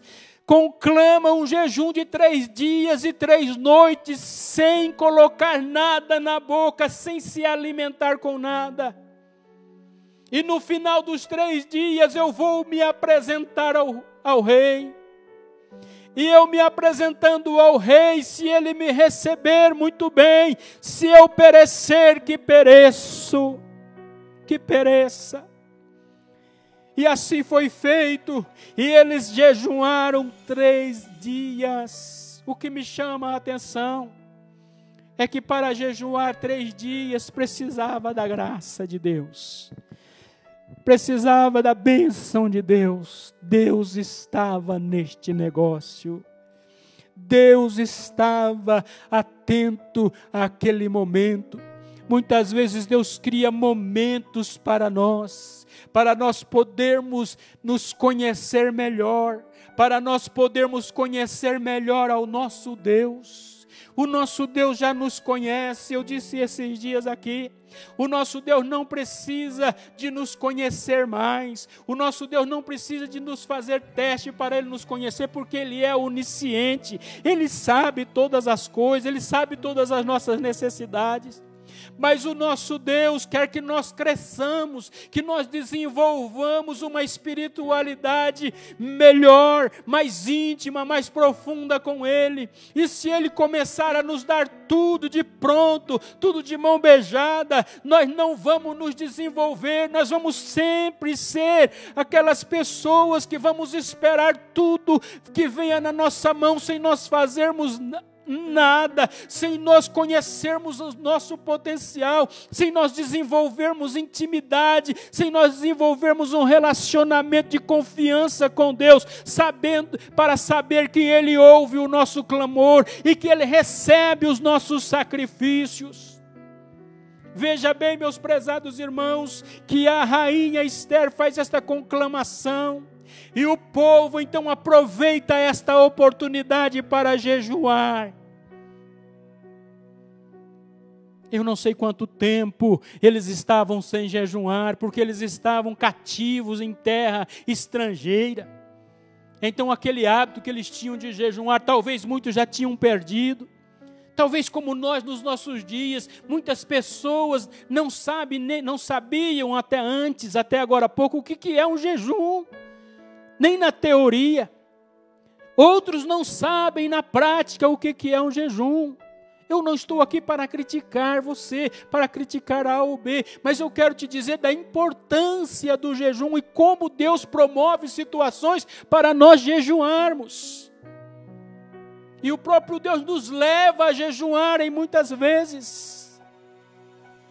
conclama um jejum de 3 dias e 3 noites, sem colocar nada na boca, sem se alimentar com nada. E no final dos 3 dias eu vou me apresentar ao rei. E eu me apresentando ao rei, se ele me receber, muito bem. Se eu perecer, que pereço, que pereça. E assim foi feito, e eles jejuaram 3 dias. O que me chama a atenção é que para jejuar 3 dias precisava da graça de Deus, precisava da bênção de Deus. Deus estava neste negócio, Deus estava atento àquele momento. Muitas vezes Deus cria momentos para nós podermos nos conhecer melhor, para nós podermos conhecer melhor ao nosso Deus. O nosso Deus já nos conhece, eu disse esses dias aqui, o nosso Deus não precisa de nos conhecer mais, o nosso Deus não precisa de nos fazer teste para Ele nos conhecer, porque Ele é onisciente, Ele sabe todas as coisas, Ele sabe todas as nossas necessidades. Mas o nosso Deus quer que nós cresçamos, que nós desenvolvamos uma espiritualidade melhor, mais íntima, mais profunda com Ele. E se Ele começar a nos dar tudo de pronto, tudo de mão beijada, nós não vamos nos desenvolver, nós vamos sempre ser aquelas pessoas que vamos esperar tudo que venha na nossa mão, sem nós fazermos nada, sem nós conhecermos o nosso potencial, sem nós desenvolvermos intimidade, sem nós desenvolvermos um relacionamento de confiança com Deus, para saber que Ele ouve o nosso clamor e que Ele recebe os nossos sacrifícios. Veja bem, meus prezados irmãos, que a rainha Esther faz esta conclamação, e o povo então aproveita esta oportunidade para jejuar. Eu não sei quanto tempo eles estavam sem jejuar, porque eles estavam cativos em terra estrangeira. Então aquele hábito que eles tinham de jejuar, talvez muitos já tinham perdido. Talvez como nós nos nossos dias, muitas pessoas não sabiam até agora há pouco, o que é um jejum. Nem na teoria. Outros não sabem na prática o que é um jejum. Eu não estou aqui para criticar você, para criticar A ou B, mas eu quero te dizer da importância do jejum e como Deus promove situações para nós jejuarmos. E o próprio Deus nos leva a jejuar em muitas vezes,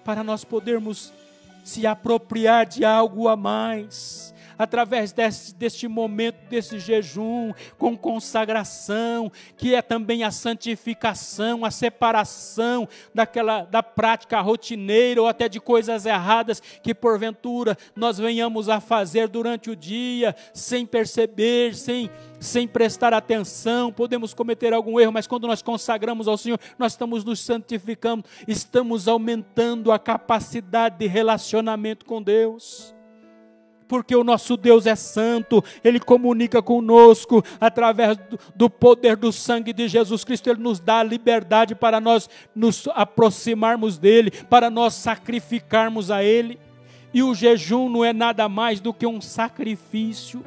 para nós podermos se apropriar de algo a mais. Através deste momento, desse jejum, com consagração, que é também a santificação, a separação da prática rotineira ou até de coisas erradas que porventura nós venhamos a fazer durante o dia, sem perceber, sem prestar atenção, podemos cometer algum erro, mas quando nós consagramos ao Senhor, nós estamos nos santificando, estamos aumentando a capacidade de relacionamento com Deus. Porque o nosso Deus é santo, Ele comunica conosco através do poder do sangue de Jesus Cristo. Ele nos dá a liberdade para nós nos aproximarmos dEle, para nós sacrificarmos a Ele. E o jejum não é nada mais do que um sacrifício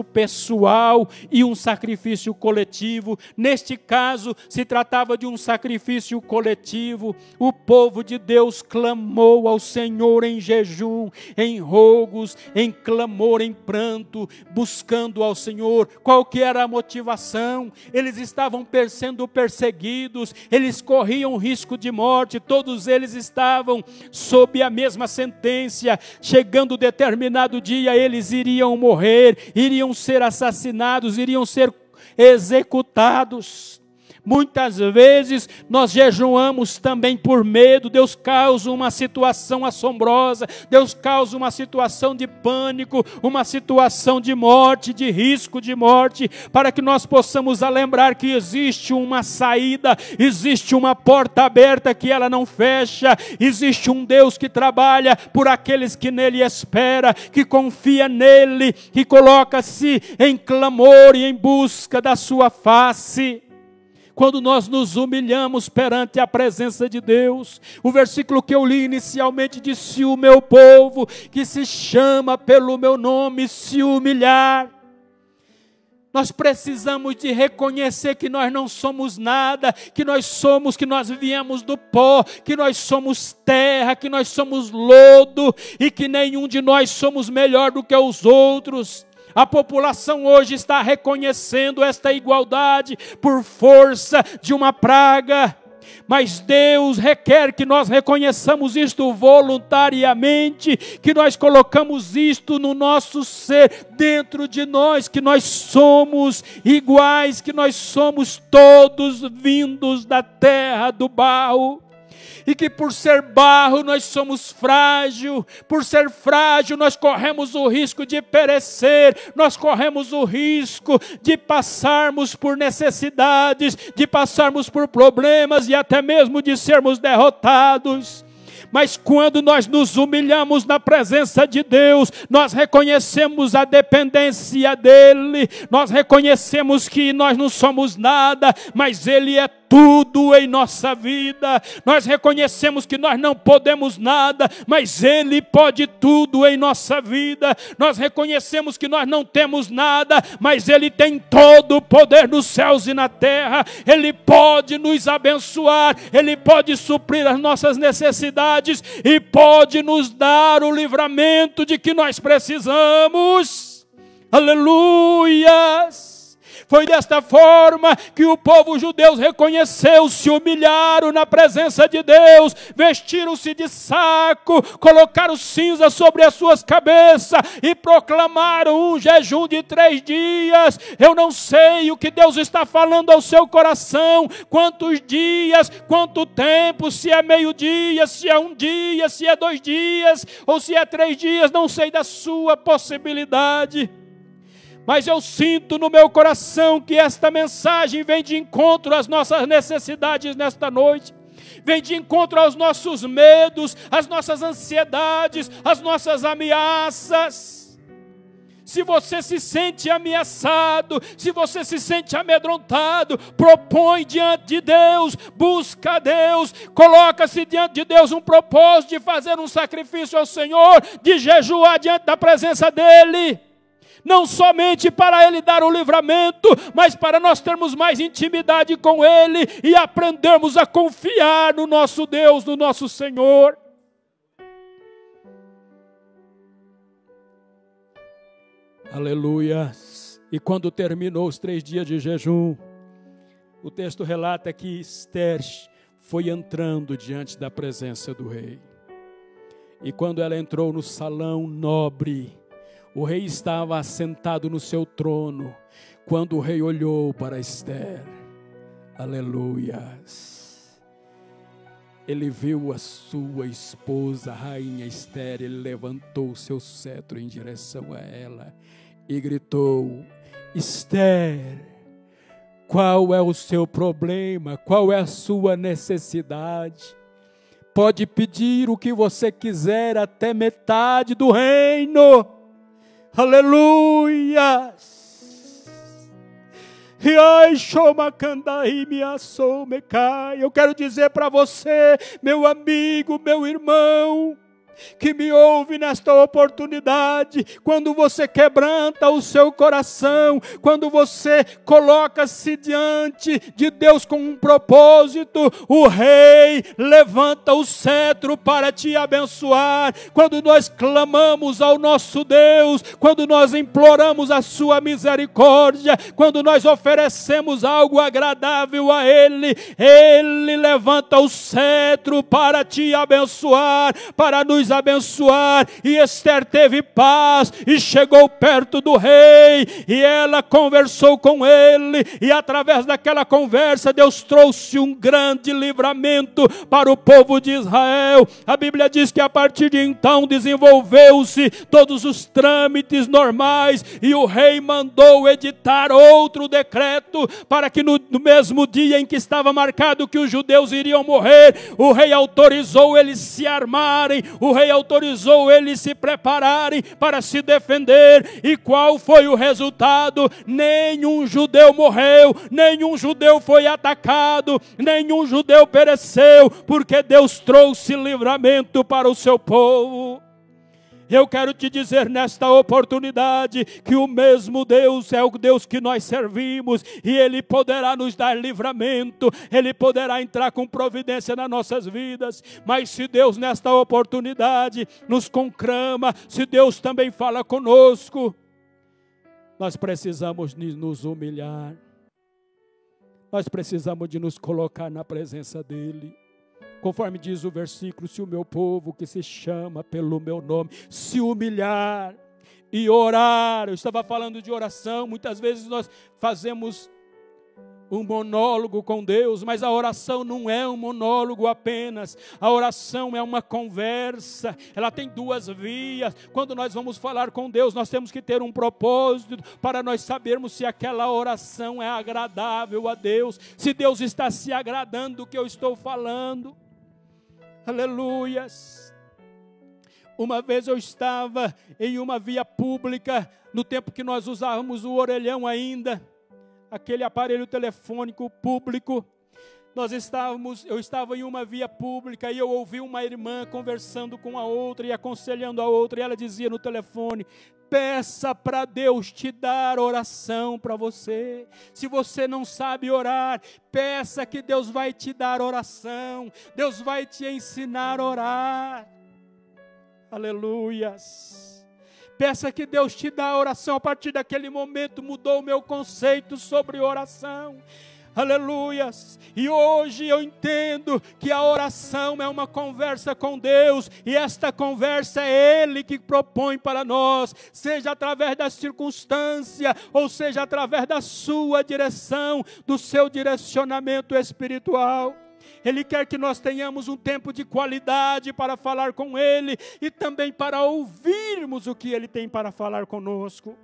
pessoal e um sacrifício coletivo. Neste caso, se tratava de um sacrifício coletivo. O povo de Deus clamou ao Senhor em jejum, em rogos, em clamor, em pranto, buscando ao Senhor. Qual que era a motivação? Eles estavam sendo perseguidos, eles corriam risco de morte, todos eles estavam sob a mesma sentença. Chegando determinado dia, eles iriam morrer, iriam ser assassinados, iriam ser executados. Muitas vezes nós jejuamos também por medo. Deus causa uma situação assombrosa, Deus causa uma situação de pânico, uma situação de morte, de risco de morte, para que nós possamos lembrar que existe uma saída, existe uma porta aberta que ela não fecha, existe um Deus que trabalha por aqueles que nele espera, que confia nele, que coloca-se em clamor e em busca da sua face. Quando nós nos humilhamos perante a presença de Deus, o versículo que eu li inicialmente diz: se o meu povo, que se chama pelo meu nome, se humilhar. Nós precisamos de reconhecer que nós não somos nada, que nós viemos do pó, que nós somos terra, que nós somos lodo e que nenhum de nós somos melhor do que os outros. A população hoje está reconhecendo esta igualdade por força de uma praga. Mas Deus requer que nós reconheçamos isto voluntariamente, que nós colocamos isto no nosso ser, dentro de nós, que nós somos iguais, que nós somos todos vindos da terra do barro. E que por ser barro nós somos frágil, por ser frágil nós corremos o risco de perecer, nós corremos o risco de passarmos por necessidades, de passarmos por problemas e até mesmo de sermos derrotados. Mas quando nós nos humilhamos na presença de Deus, nós reconhecemos a dependência dEle, nós reconhecemos que nós não somos nada, mas Ele é tudo em nossa vida. Nós reconhecemos que nós não podemos nada, mas Ele pode tudo em nossa vida. Nós reconhecemos que nós não temos nada, mas Ele tem todo o poder nos céus e na terra. Ele pode nos abençoar, Ele pode suprir as nossas necessidades e pode nos dar o livramento de que nós precisamos. Aleluias! Foi desta forma que o povo judeu reconheceu, se humilharam na presença de Deus, vestiram-se de saco, colocaram cinza sobre as suas cabeças e proclamaram um jejum de 3 dias. Eu não sei o que Deus está falando ao seu coração, quantos dias, quanto tempo, se é meio-dia, se é 1 dia, se é 2 dias, ou se é 3 dias, não sei da sua possibilidade. Mas eu sinto no meu coração que esta mensagem vem de encontro às nossas necessidades nesta noite. vem de encontro aos nossos medos, às nossas ansiedades, às nossas ameaças. Se você se sente ameaçado, se você se sente amedrontado, propõe diante de Deus, busca a Deus, coloca-se diante de Deus um propósito de fazer um sacrifício ao Senhor, de jejuar diante da presença dEle. Não somente para Ele dar o livramento, mas para nós termos mais intimidade com Ele e aprendermos a confiar no nosso Deus, no nosso Senhor. Aleluia. E quando terminou os 3 dias de jejum, o texto relata que Esther foi entrando diante da presença do rei. E quando ela entrou no salão nobre, o rei estava assentado no seu trono. Quando o rei olhou para Esther, aleluia, ele viu a sua esposa, a rainha Esther. Ele levantou o seu cetro em direção a ela e gritou: Esther, qual é o seu problema? Qual é a sua necessidade? Pode pedir o que você quiser, até metade do reino. Aleluia! Eu quero dizer para você, meu amigo, meu irmão, que me ouve nesta oportunidade, quando você quebranta o seu coração, quando você coloca-se diante de Deus com um propósito, o rei levanta o cetro para te abençoar. Quando nós clamamos ao nosso Deus, quando nós imploramos a sua misericórdia, quando nós oferecemos algo agradável a Ele, Ele levanta o cetro para te abençoar, para nos abençoar. E Esther teve paz e chegou perto do rei, e ela conversou com ele, e através daquela conversa Deus trouxe um grande livramento para o povo de Israel. A Bíblia diz que a partir de então desenvolveu-se todos os trâmites normais, e o rei mandou editar outro decreto para que no mesmo dia em que estava marcado que os judeus iriam morrer, o rei autorizou eles se armarem, o rei autorizou eles se prepararem para se defender. E qual foi o resultado? Nenhum judeu morreu, nenhum judeu foi atacado, nenhum judeu pereceu, porque Deus trouxe livramento para o seu povo. Eu quero te dizer nesta oportunidade que o mesmo Deus é o Deus que nós servimos, e Ele poderá nos dar livramento, Ele poderá entrar com providência nas nossas vidas. Mas se Deus nesta oportunidade nos conclama, se Deus também fala conosco, nós precisamos de nos humilhar, nós precisamos de nos colocar na presença dEle. Conforme diz o versículo, se o meu povo que se chama pelo meu nome se humilhar e orar. Eu estava falando de oração. Muitas vezes nós fazemos um monólogo com Deus, mas a oração não é um monólogo apenas. A oração é uma conversa, ela tem 2 vias. Quando nós vamos falar com Deus, nós temos que ter um propósito para nós sabermos se aquela oração é agradável a Deus, se Deus está se agradando do que eu estou falando. Aleluias. Uma vez eu estava em uma via pública, no tempo que nós usávamos o orelhão ainda, aquele aparelho telefônico público. Eu estava em uma via pública e eu ouvi uma irmã conversando com a outra e aconselhando a outra, e ela dizia no telefone: peça para Deus te dar oração para você. Se você não sabe orar, peça que Deus vai te dar oração. Deus vai te ensinar a orar. Aleluias. Peça que Deus te dê a oração. A partir daquele momento mudou o meu conceito sobre oração. Aleluias. E hoje eu entendo que a oração é uma conversa com Deus, e esta conversa é Ele que propõe para nós, seja através da circunstância, ou seja através da sua direção, do seu direcionamento espiritual. Ele quer que nós tenhamos um tempo de qualidade para falar com Ele, e também para ouvirmos o que Ele tem para falar conosco.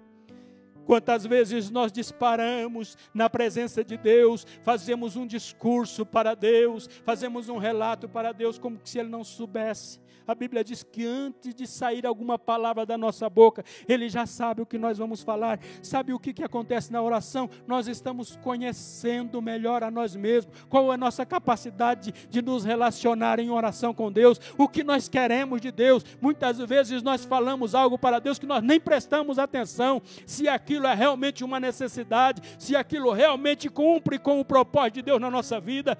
Quantas vezes nós disparamos na presença de Deus, fazemos um discurso para Deus, fazemos um relato para Deus como se Ele não soubesse. A Bíblia diz que antes de sair alguma palavra da nossa boca, Ele já sabe o que nós vamos falar. Sabe o que acontece na oração? Nós estamos conhecendo melhor a nós mesmos. Qual é a nossa capacidade de nos relacionar em oração com Deus? O que nós queremos de Deus? Muitas vezes nós falamos algo para Deus que nós nem prestamos atenção. Se aquilo é realmente uma necessidade, se aquilo realmente cumpre com o propósito de Deus na nossa vida.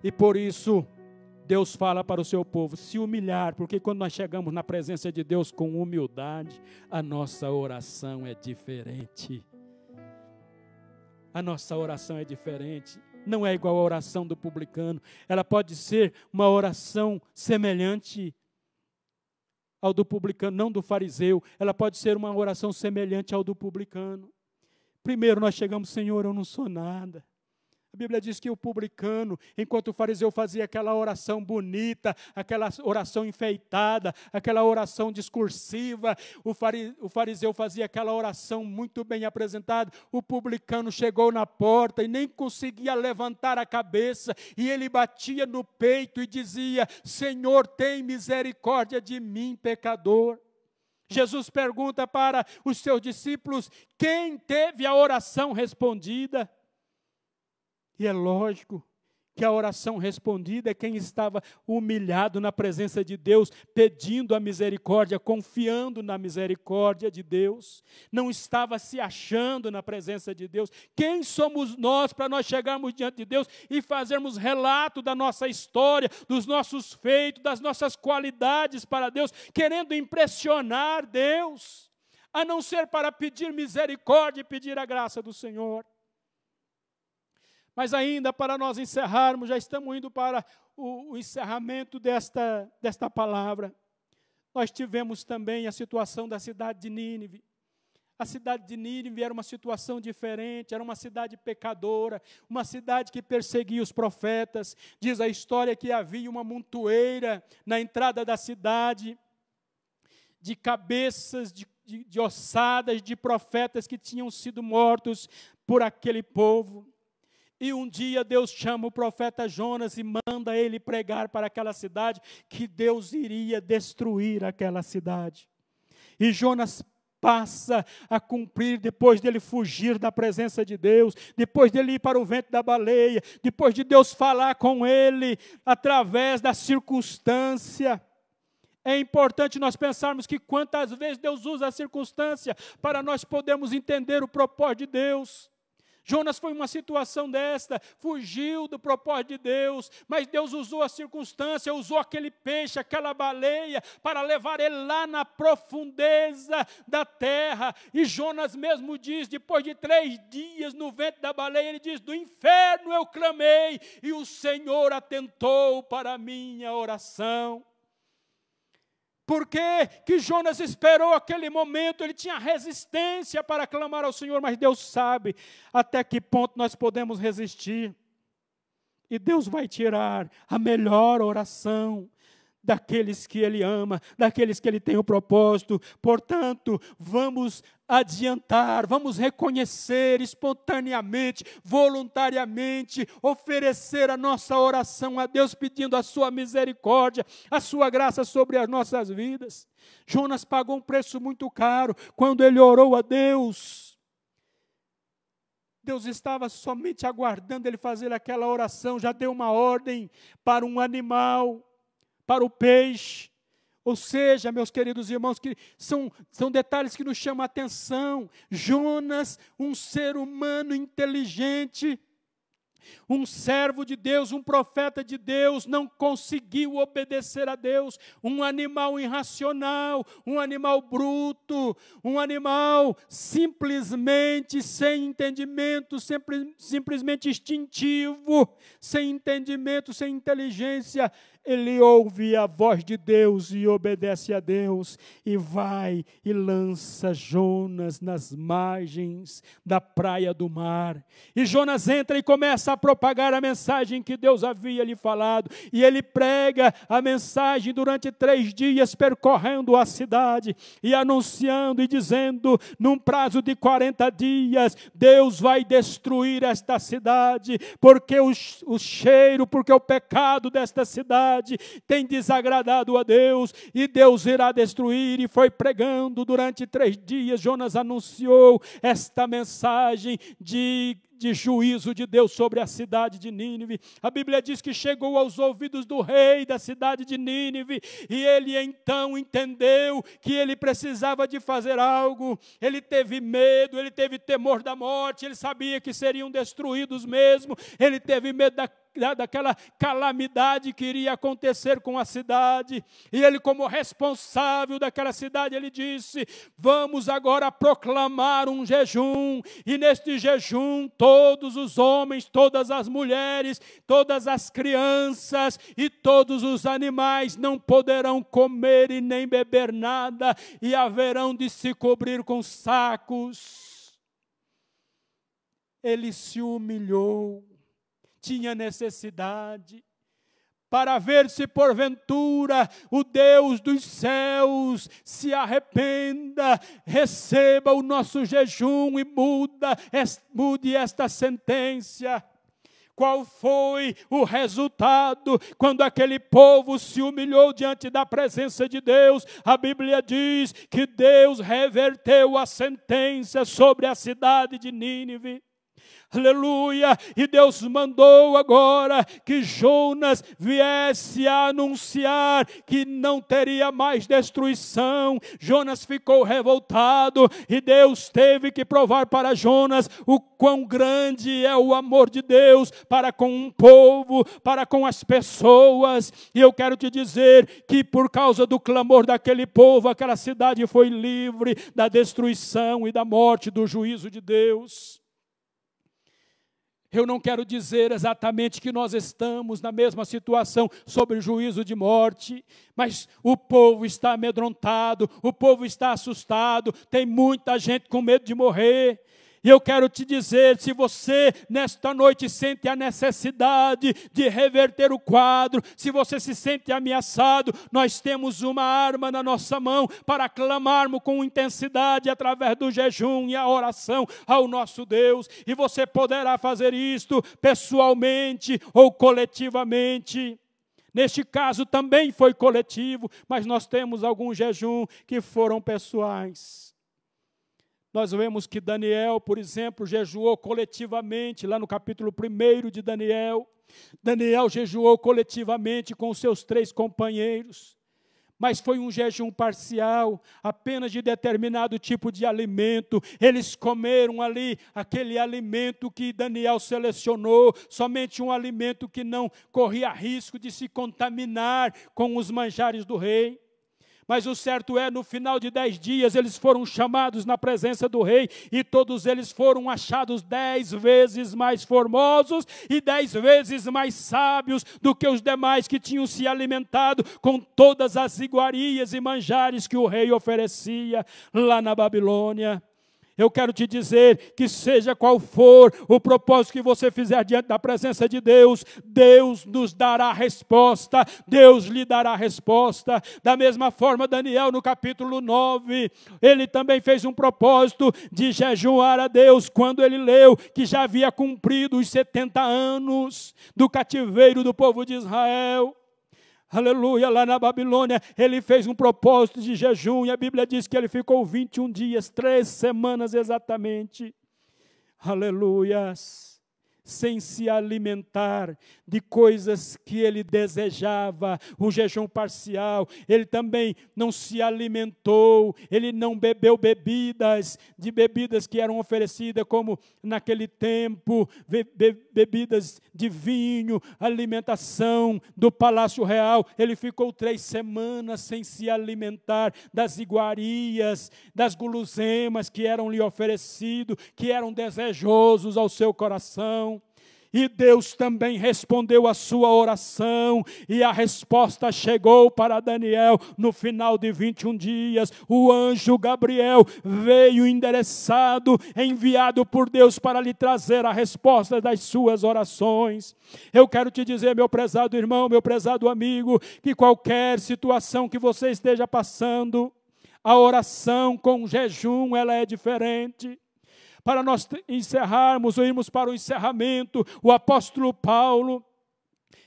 E por isso Deus fala para o seu povo, se humilhar, porque quando nós chegamos na presença de Deus com humildade, a nossa oração é diferente. A nossa oração é diferente. Não é igual à oração do publicano. Ela pode ser uma oração semelhante ao do publicano, não do fariseu. Ela pode ser uma oração semelhante ao do publicano. Primeiro nós chegamos, Senhor, eu não sou nada. A Bíblia diz que o publicano, enquanto o fariseu fazia aquela oração bonita, aquela oração enfeitada, aquela oração discursiva, o fariseu fazia aquela oração muito bem apresentada, o publicano chegou na porta e nem conseguia levantar a cabeça, e ele batia no peito e dizia, Senhor, tem misericórdia de mim, pecador. Jesus pergunta para os seus discípulos, quem teve a oração respondida? E é lógico que a oração respondida é quem estava humilhado na presença de Deus, pedindo a misericórdia, confiando na misericórdia de Deus, não estava se achando na presença de Deus. Quem somos nós para nós chegarmos diante de Deus e fazermos relato da nossa história, dos nossos feitos, das nossas qualidades para Deus, querendo impressionar Deus, a não ser para pedir misericórdia e pedir a graça do Senhor. Mas ainda para nós encerrarmos, já estamos indo para o encerramento desta palavra. Nós tivemos também a situação da cidade de Nínive. A cidade de Nínive era uma situação diferente, era uma cidade pecadora, uma cidade que perseguia os profetas. Diz a história que havia uma montoeira na entrada da cidade, de cabeças, de ossadas, de profetas que tinham sido mortos por aquele povo. E um dia Deus chama o profeta Jonas e manda ele pregar para aquela cidade que Deus iria destruir aquela cidade. E Jonas passa a cumprir, depois dele fugir da presença de Deus, depois dele ir para o ventre da baleia, depois de Deus falar com ele através da circunstância. É importante nós pensarmos que quantas vezes Deus usa a circunstância para nós podermos entender o propósito de Deus. Jonas foi uma situação desta, fugiu do propósito de Deus, mas Deus usou a circunstância, usou aquele peixe, aquela baleia, para levar ele lá na profundeza da terra. E Jonas mesmo diz, depois de 3 dias no ventre da baleia, ele diz, do inferno eu clamei, e o Senhor atentou para a minha oração. Por que Jonas esperou aquele momento? Ele tinha resistência para clamar ao Senhor, mas Deus sabe até que ponto nós podemos resistir. E Deus vai tirar a melhor oração daqueles que Ele ama, daqueles que Ele tem o propósito. Portanto, vamos adiantar, vamos reconhecer espontaneamente, voluntariamente, oferecer a nossa oração a Deus, pedindo a sua misericórdia, a sua graça sobre as nossas vidas. Jonas pagou um preço muito caro quando ele orou a Deus. Deus estava somente aguardando ele fazer aquela oração, já deu uma ordem para um animal, para o peixe. Ou seja, meus queridos irmãos, que são detalhes que nos chamam a atenção. Jonas, um ser humano inteligente, um servo de Deus, um profeta de Deus, não conseguiu obedecer a Deus. Um animal irracional, um animal bruto, um animal simplesmente sem entendimento, simplesmente instintivo, sem entendimento, sem inteligência. ele ouve a voz de Deus e obedece a Deus, e vai e lança Jonas nas margens da praia do mar. E Jonas entra e começa a propagar a mensagem que Deus havia lhe falado, e ele prega a mensagem durante 3 dias, percorrendo a cidade, e anunciando e dizendo, num prazo de 40 dias, Deus vai destruir esta cidade, porque o cheiro, porque o pecado desta cidade tem desagradado a Deus, e Deus irá destruir. E foi pregando durante 3 dias, Jonas anunciou esta mensagem de juízo de Deus sobre a cidade de Nínive. A Bíblia diz que chegou aos ouvidos do rei da cidade de Nínive, e ele então entendeu que ele precisava de fazer algo. Ele teve medo, ele teve temor da morte, ele sabia que seriam destruídos mesmo, ele teve medo daquela calamidade que iria acontecer com a cidade, e ele, como responsável daquela cidade, ele disse, vamos agora proclamar um jejum, e neste jejum todos os homens, todas as mulheres, todas as crianças e todos os animais não poderão comer e nem beber nada, e haverão de se cobrir com sacos. Ele se humilhou, tinha necessidade, para ver se porventura o Deus dos céus se arrependa, receba o nosso jejum e mude esta sentença. Qual foi o resultado quando aquele povo se humilhou diante da presença de Deus? A Bíblia diz que Deus reverteu a sentença sobre a cidade de Nínive. Aleluia! E Deus mandou agora que Jonas viesse a anunciar que não teria mais destruição. Jonas ficou revoltado, e Deus teve que provar para Jonas o quão grande é o amor de Deus para com um povo, para com as pessoas. E eu quero te dizer que por causa do clamor daquele povo, aquela cidade foi livre da destruição e da morte, do juízo de Deus. Eu não quero dizer exatamente que nós estamos na mesma situação sobre o juízo de morte, mas o povo está amedrontado, o povo está assustado, tem muita gente com medo de morrer. E eu quero te dizer, se você nesta noite sente a necessidade de reverter o quadro, se você se sente ameaçado, nós temos uma arma na nossa mão para clamarmos com intensidade através do jejum e a oração ao nosso Deus. E você poderá fazer isto pessoalmente ou coletivamente. Neste caso também foi coletivo, mas nós temos alguns jejum que foram pessoais. Nós vemos que Daniel, por exemplo, jejuou coletivamente, lá no capítulo 1 de Daniel. Daniel jejuou coletivamente com os seus 3 companheiros, mas foi um jejum parcial, apenas de determinado tipo de alimento. Eles comeram ali aquele alimento que Daniel selecionou, somente um alimento que não corria risco de se contaminar com os manjares do rei. Mas o certo é, no final de 10 dias, eles foram chamados na presença do rei, e todos eles foram achados 10 vezes mais formosos e 10 vezes mais sábios do que os demais que tinham se alimentado com todas as iguarias e manjares que o rei oferecia lá na Babilônia. Eu quero te dizer que seja qual for o propósito que você fizer diante da presença de Deus, Deus nos dará resposta, Deus lhe dará resposta. Da mesma forma, Daniel, no capítulo 9, ele também fez um propósito de jejuar a Deus, quando ele leu que já havia cumprido os 70 anos do cativeiro do povo de Israel. Aleluia, lá na Babilônia, ele fez um propósito de jejum, e a Bíblia diz que ele ficou 21 dias, 3 semanas exatamente, aleluias, sem se alimentar de coisas que ele desejava, um jejum parcial. Ele também não se alimentou, ele não bebeu bebidas que eram oferecidas, como naquele tempo, bebidas de vinho, alimentação do palácio real. Ele ficou 3 semanas sem se alimentar das iguarias, das guloseimas que eram lhe oferecidas, que eram desejosos ao seu coração. E Deus também respondeu a sua oração, e a resposta chegou para Daniel no final de 21 dias. O anjo Gabriel veio endereçado, enviado por Deus para lhe trazer a resposta das suas orações. Eu quero te dizer, meu prezado irmão, meu prezado amigo, que qualquer situação que você esteja passando, a oração com jejum, ela é diferente. Para nós encerrarmos, ou irmos para o encerramento, o apóstolo Paulo,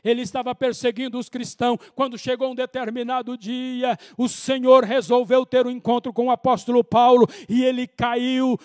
ele estava perseguindo os cristãos. Quando chegou um determinado dia, o Senhor resolveu ter um encontro com o apóstolo Paulo, e ele caiu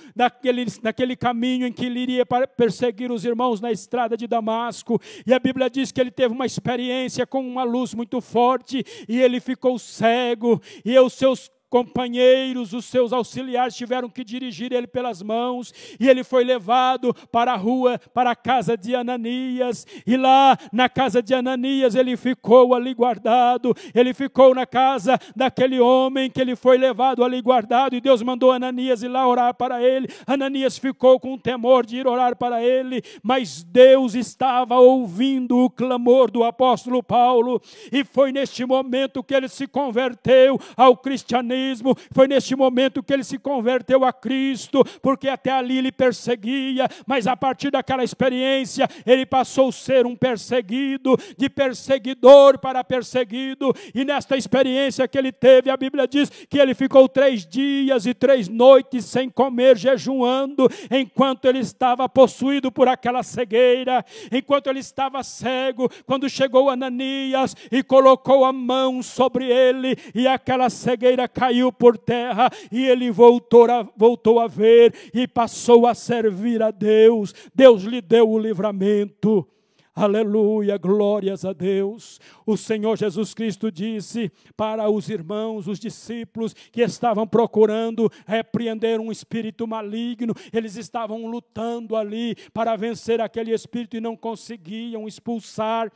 naquele caminho em que ele iria perseguir os irmãos na estrada de Damasco. E a Bíblia diz que ele teve uma experiência com uma luz muito forte, e ele ficou cego, e os seus companheiros, os seus auxiliares tiveram que dirigir ele pelas mãos, e ele foi levado para a rua, para a casa de Ananias, e lá na casa de Ananias ele ficou ali guardado. Ele ficou na casa daquele homem que ele foi levado ali guardado, e Deus mandou Ananias ir lá orar para ele. Ananias ficou com temor de ir orar para ele, mas Deus estava ouvindo o clamor do apóstolo Paulo, e foi neste momento que ele se converteu ao cristianismo. Foi neste momento que ele se converteu a Cristo, porque até ali ele perseguia, mas a partir daquela experiência ele passou a ser um perseguido, de perseguidor para perseguido. E nesta experiência que ele teve, a Bíblia diz que ele ficou 3 dias e 3 noites sem comer, jejuando, enquanto ele estava possuído por aquela cegueira, enquanto ele estava cego. Quando chegou Ananias e colocou a mão sobre ele, e aquela cegueira caiu por terra, e ele voltou a ver, e passou a servir a Deus. Deus lhe deu o livramento. Aleluia, glórias a Deus. O Senhor Jesus Cristo disse para os irmãos, os discípulos que estavam procurando repreender um espírito maligno. Eles estavam lutando ali para vencer aquele espírito e não conseguiam expulsar.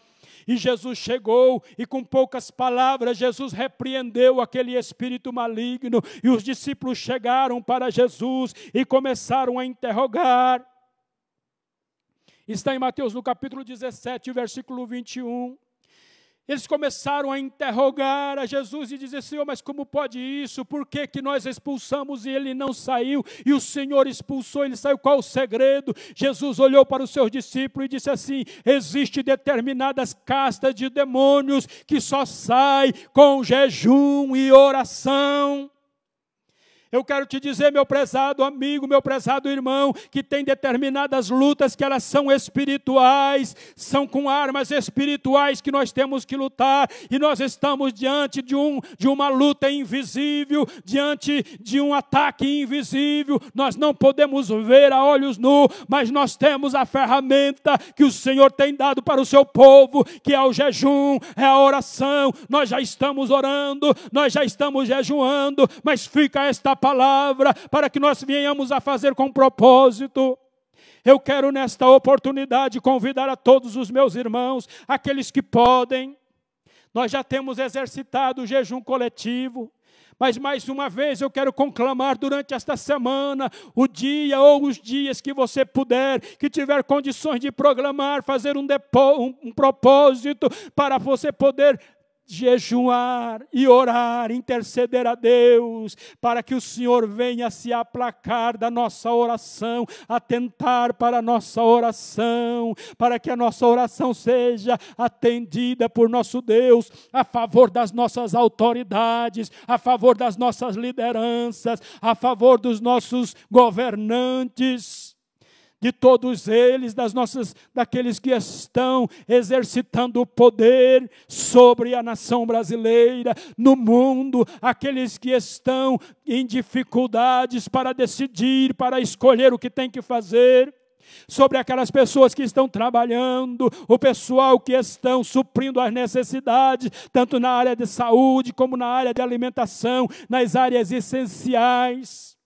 E Jesus chegou, e com poucas palavras Jesus repreendeu aquele espírito maligno, e os discípulos chegaram para Jesus e começaram a interrogar. Está em Mateus no capítulo 17, versículo 21. Eles começaram a interrogar a Jesus e dizer: Senhor, mas como pode isso? Por que que nós expulsamos e ele não saiu? E o Senhor expulsou, ele saiu. Qual o segredo? Jesus olhou para os seus discípulos e disse assim: existem determinadas castas de demônios que só saem com jejum e oração. Eu quero te dizer, meu prezado amigo, meu prezado irmão, que tem determinadas lutas que elas são espirituais, são com armas espirituais que nós temos que lutar, e nós estamos diante de uma luta invisível, diante de um ataque invisível. Nós não podemos ver a olhos nus, mas nós temos a ferramenta que o Senhor tem dado para o seu povo, que é o jejum, é a oração. Nós já estamos orando, nós já estamos jejuando, mas fica esta palavra para que nós venhamos a fazer com propósito. Eu quero nesta oportunidade convidar a todos os meus irmãos, aqueles que podem. Nós já temos exercitado o jejum coletivo, mas mais uma vez eu quero conclamar durante esta semana, o dia ou os dias que você puder, que tiver condições de programar, fazer um propósito para você poder jejuar e orar, interceder a Deus, para que o Senhor venha se aplacar da nossa oração, atentar para a nossa oração, para que a nossa oração seja atendida por nosso Deus, a favor das nossas autoridades, a favor das nossas lideranças, a favor dos nossos governantes, de todos eles, daqueles que estão exercitando o poder sobre a nação brasileira, no mundo, aqueles que estão em dificuldades para decidir, para escolher o que tem que fazer, sobre aquelas pessoas que estão trabalhando, o pessoal que estão suprindo as necessidades, tanto na área de saúde como na área de alimentação, nas áreas essenciais.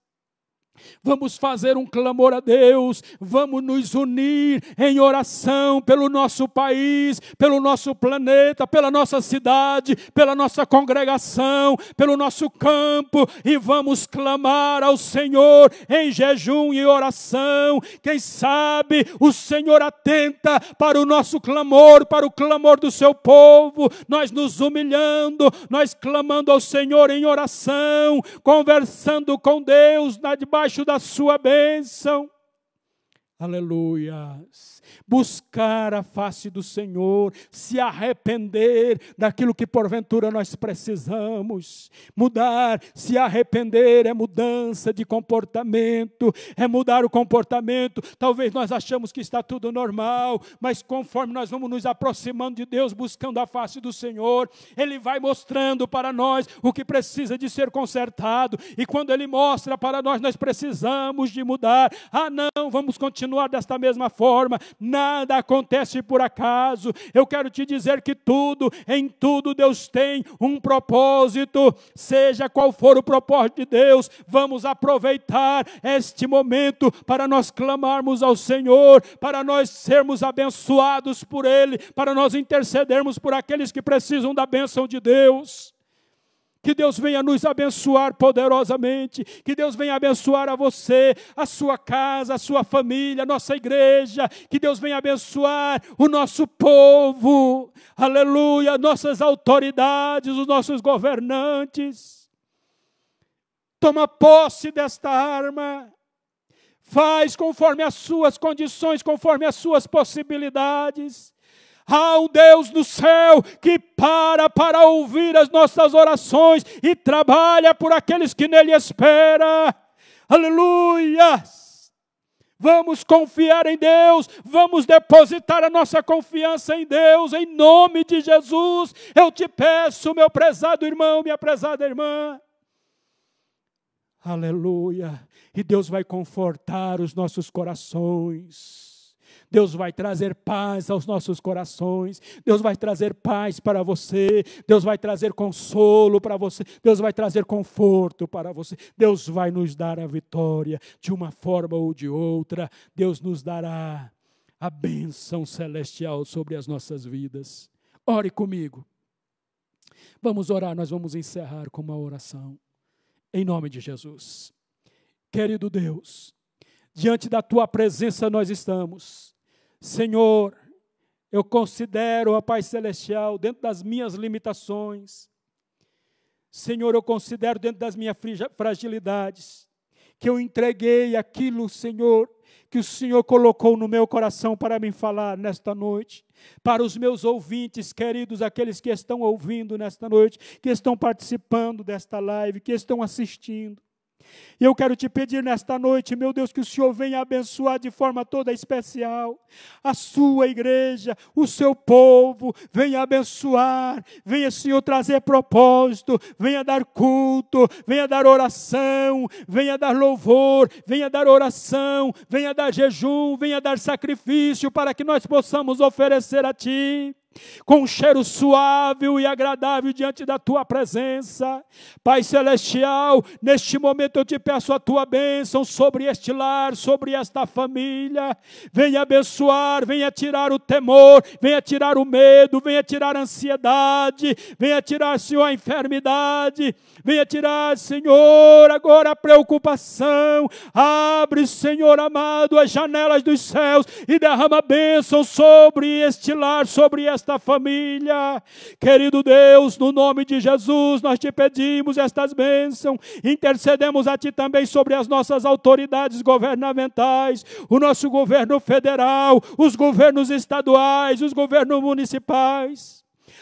Vamos fazer um clamor a Deus, vamos nos unir em oração pelo nosso país, pelo nosso planeta, pela nossa cidade, pela nossa congregação, pelo nosso campo, e vamos clamar ao Senhor em jejum e oração. Quem sabe o Senhor atenta para o nosso clamor, para o clamor do seu povo, nós nos humilhando, nós clamando ao Senhor em oração, conversando com Deus debaixo da sua bênção. Aleluia. Buscar a face do Senhor, se arrepender daquilo que porventura nós precisamos. Mudar, se arrepender é mudança de comportamento, é mudar o comportamento. Talvez nós achamos que está tudo normal, mas conforme nós vamos nos aproximando de Deus, buscando a face do Senhor, Ele vai mostrando para nós o que precisa de ser consertado, e quando Ele mostra para nós, nós precisamos de mudar. Não, vamos continuar desta mesma forma. Nada acontece por acaso. Eu quero te dizer que em tudo Deus tem um propósito. Seja qual for o propósito de Deus, vamos aproveitar este momento para nós clamarmos ao Senhor, para nós sermos abençoados por Ele, para nós intercedermos por aqueles que precisam da bênção de Deus. Que Deus venha nos abençoar poderosamente, que Deus venha abençoar a você, a sua casa, a sua família, a nossa igreja, que Deus venha abençoar o nosso povo, aleluia, nossas autoridades, os nossos governantes. Toma posse desta arma, faz conforme as suas condições, conforme as suas possibilidades. Há um Deus no céu que para ouvir as nossas orações e trabalha por aqueles que nele esperam. Aleluia! Vamos confiar em Deus, vamos depositar a nossa confiança em Deus, em nome de Jesus. Eu te peço, meu prezado irmão, minha prezada irmã. Aleluia! E Deus vai confortar os nossos corações. Deus vai trazer paz aos nossos corações, Deus vai trazer paz para você, Deus vai trazer consolo para você, Deus vai trazer conforto para você, Deus vai nos dar a vitória de uma forma ou de outra, Deus nos dará a bênção celestial sobre as nossas vidas. Ore comigo. Vamos orar, nós vamos encerrar com uma oração, em nome de Jesus. Querido Deus, diante da Tua presença nós estamos. Senhor, eu considero, ó Pai Celestial, dentro das minhas limitações, Senhor, eu considero dentro das minhas fragilidades, que eu entreguei aquilo, Senhor, que o Senhor colocou no meu coração para me falar nesta noite, para os meus ouvintes queridos, aqueles que estão ouvindo nesta noite, que estão participando desta live, que estão assistindo. E eu quero te pedir nesta noite, meu Deus, que o Senhor venha abençoar de forma toda especial a sua igreja, o seu povo, venha abençoar, venha, Senhor, trazer propósito, venha dar culto, venha dar oração, venha dar louvor, venha dar oração, venha dar jejum, venha dar sacrifício para que nós possamos oferecer a Ti com um cheiro suave e agradável diante da Tua presença. Pai Celestial, neste momento eu te peço a Tua bênção sobre este lar, sobre esta família. Venha abençoar, venha tirar o temor, venha tirar o medo, venha tirar a ansiedade, venha tirar, Senhor, a enfermidade, venha tirar, Senhor, agora a preocupação. Abre, Senhor amado, as janelas dos céus e derrama bênção sobre este lar, sobre esta família. Querido Deus, no nome de Jesus, nós te pedimos estas bênçãos, intercedemos a Ti também sobre as nossas autoridades governamentais, o nosso governo federal, os governos estaduais, os governos municipais,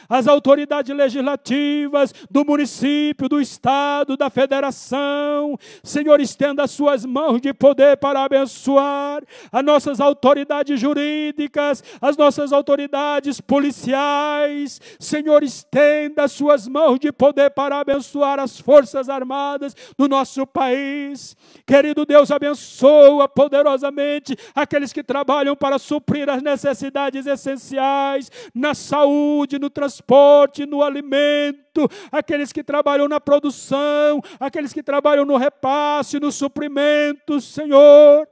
as autoridades legislativas do município, do estado, da federação. Senhor, estenda as suas mãos de poder para abençoar as nossas autoridades jurídicas, as nossas autoridades policiais. Senhor, estenda as suas mãos de poder para abençoar as forças armadas do nosso país. Querido Deus, abençoa poderosamente aqueles que trabalham para suprir as necessidades essenciais na saúde, no transporte, transporte, no alimento, aqueles que trabalham na produção, aqueles que trabalham no repasse, no suprimento, Senhor.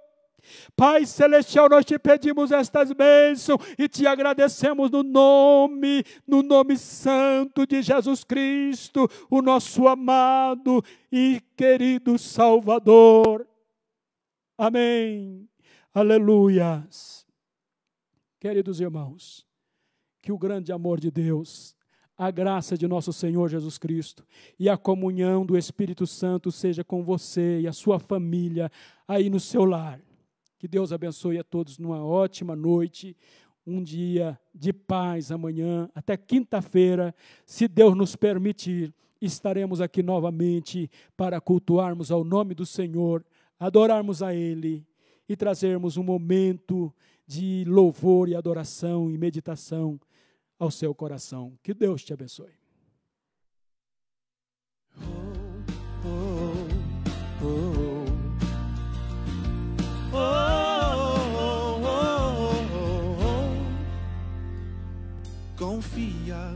Pai Celestial, nós te pedimos estas bênçãos e te agradecemos no nome santo de Jesus Cristo, o nosso amado e querido Salvador. Amém. Aleluias. Queridos irmãos, que o grande amor de Deus, a graça de nosso Senhor Jesus Cristo e a comunhão do Espírito Santo seja com você e a sua família aí no seu lar. Que Deus abençoe a todos numa ótima noite, um dia de paz amanhã, até quinta-feira, se Deus nos permitir, estaremos aqui novamente para cultuarmos ao nome do Senhor, adorarmos a Ele e trazermos um momento de louvor e adoração e meditação ao seu coração. Que Deus te abençoe. Confia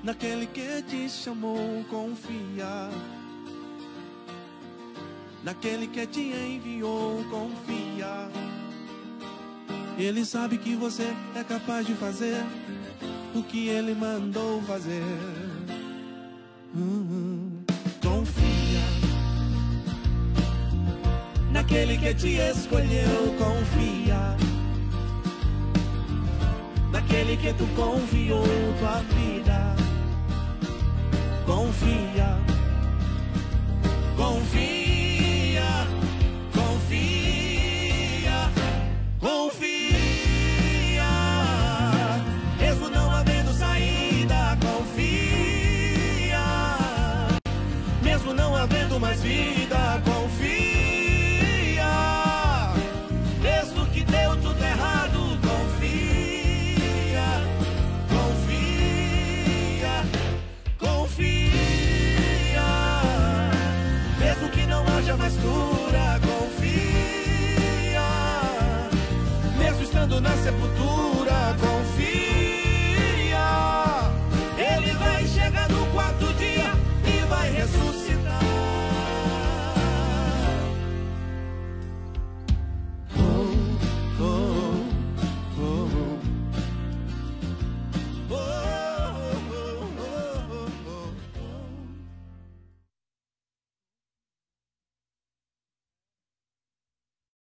naquele que te chamou, confia naquele que te enviou, confia. Ele sabe que você é capaz de fazer o que Ele mandou fazer. Confia naquele que te escolheu, confia naquele que tu confiou tua vida. Confia, confia.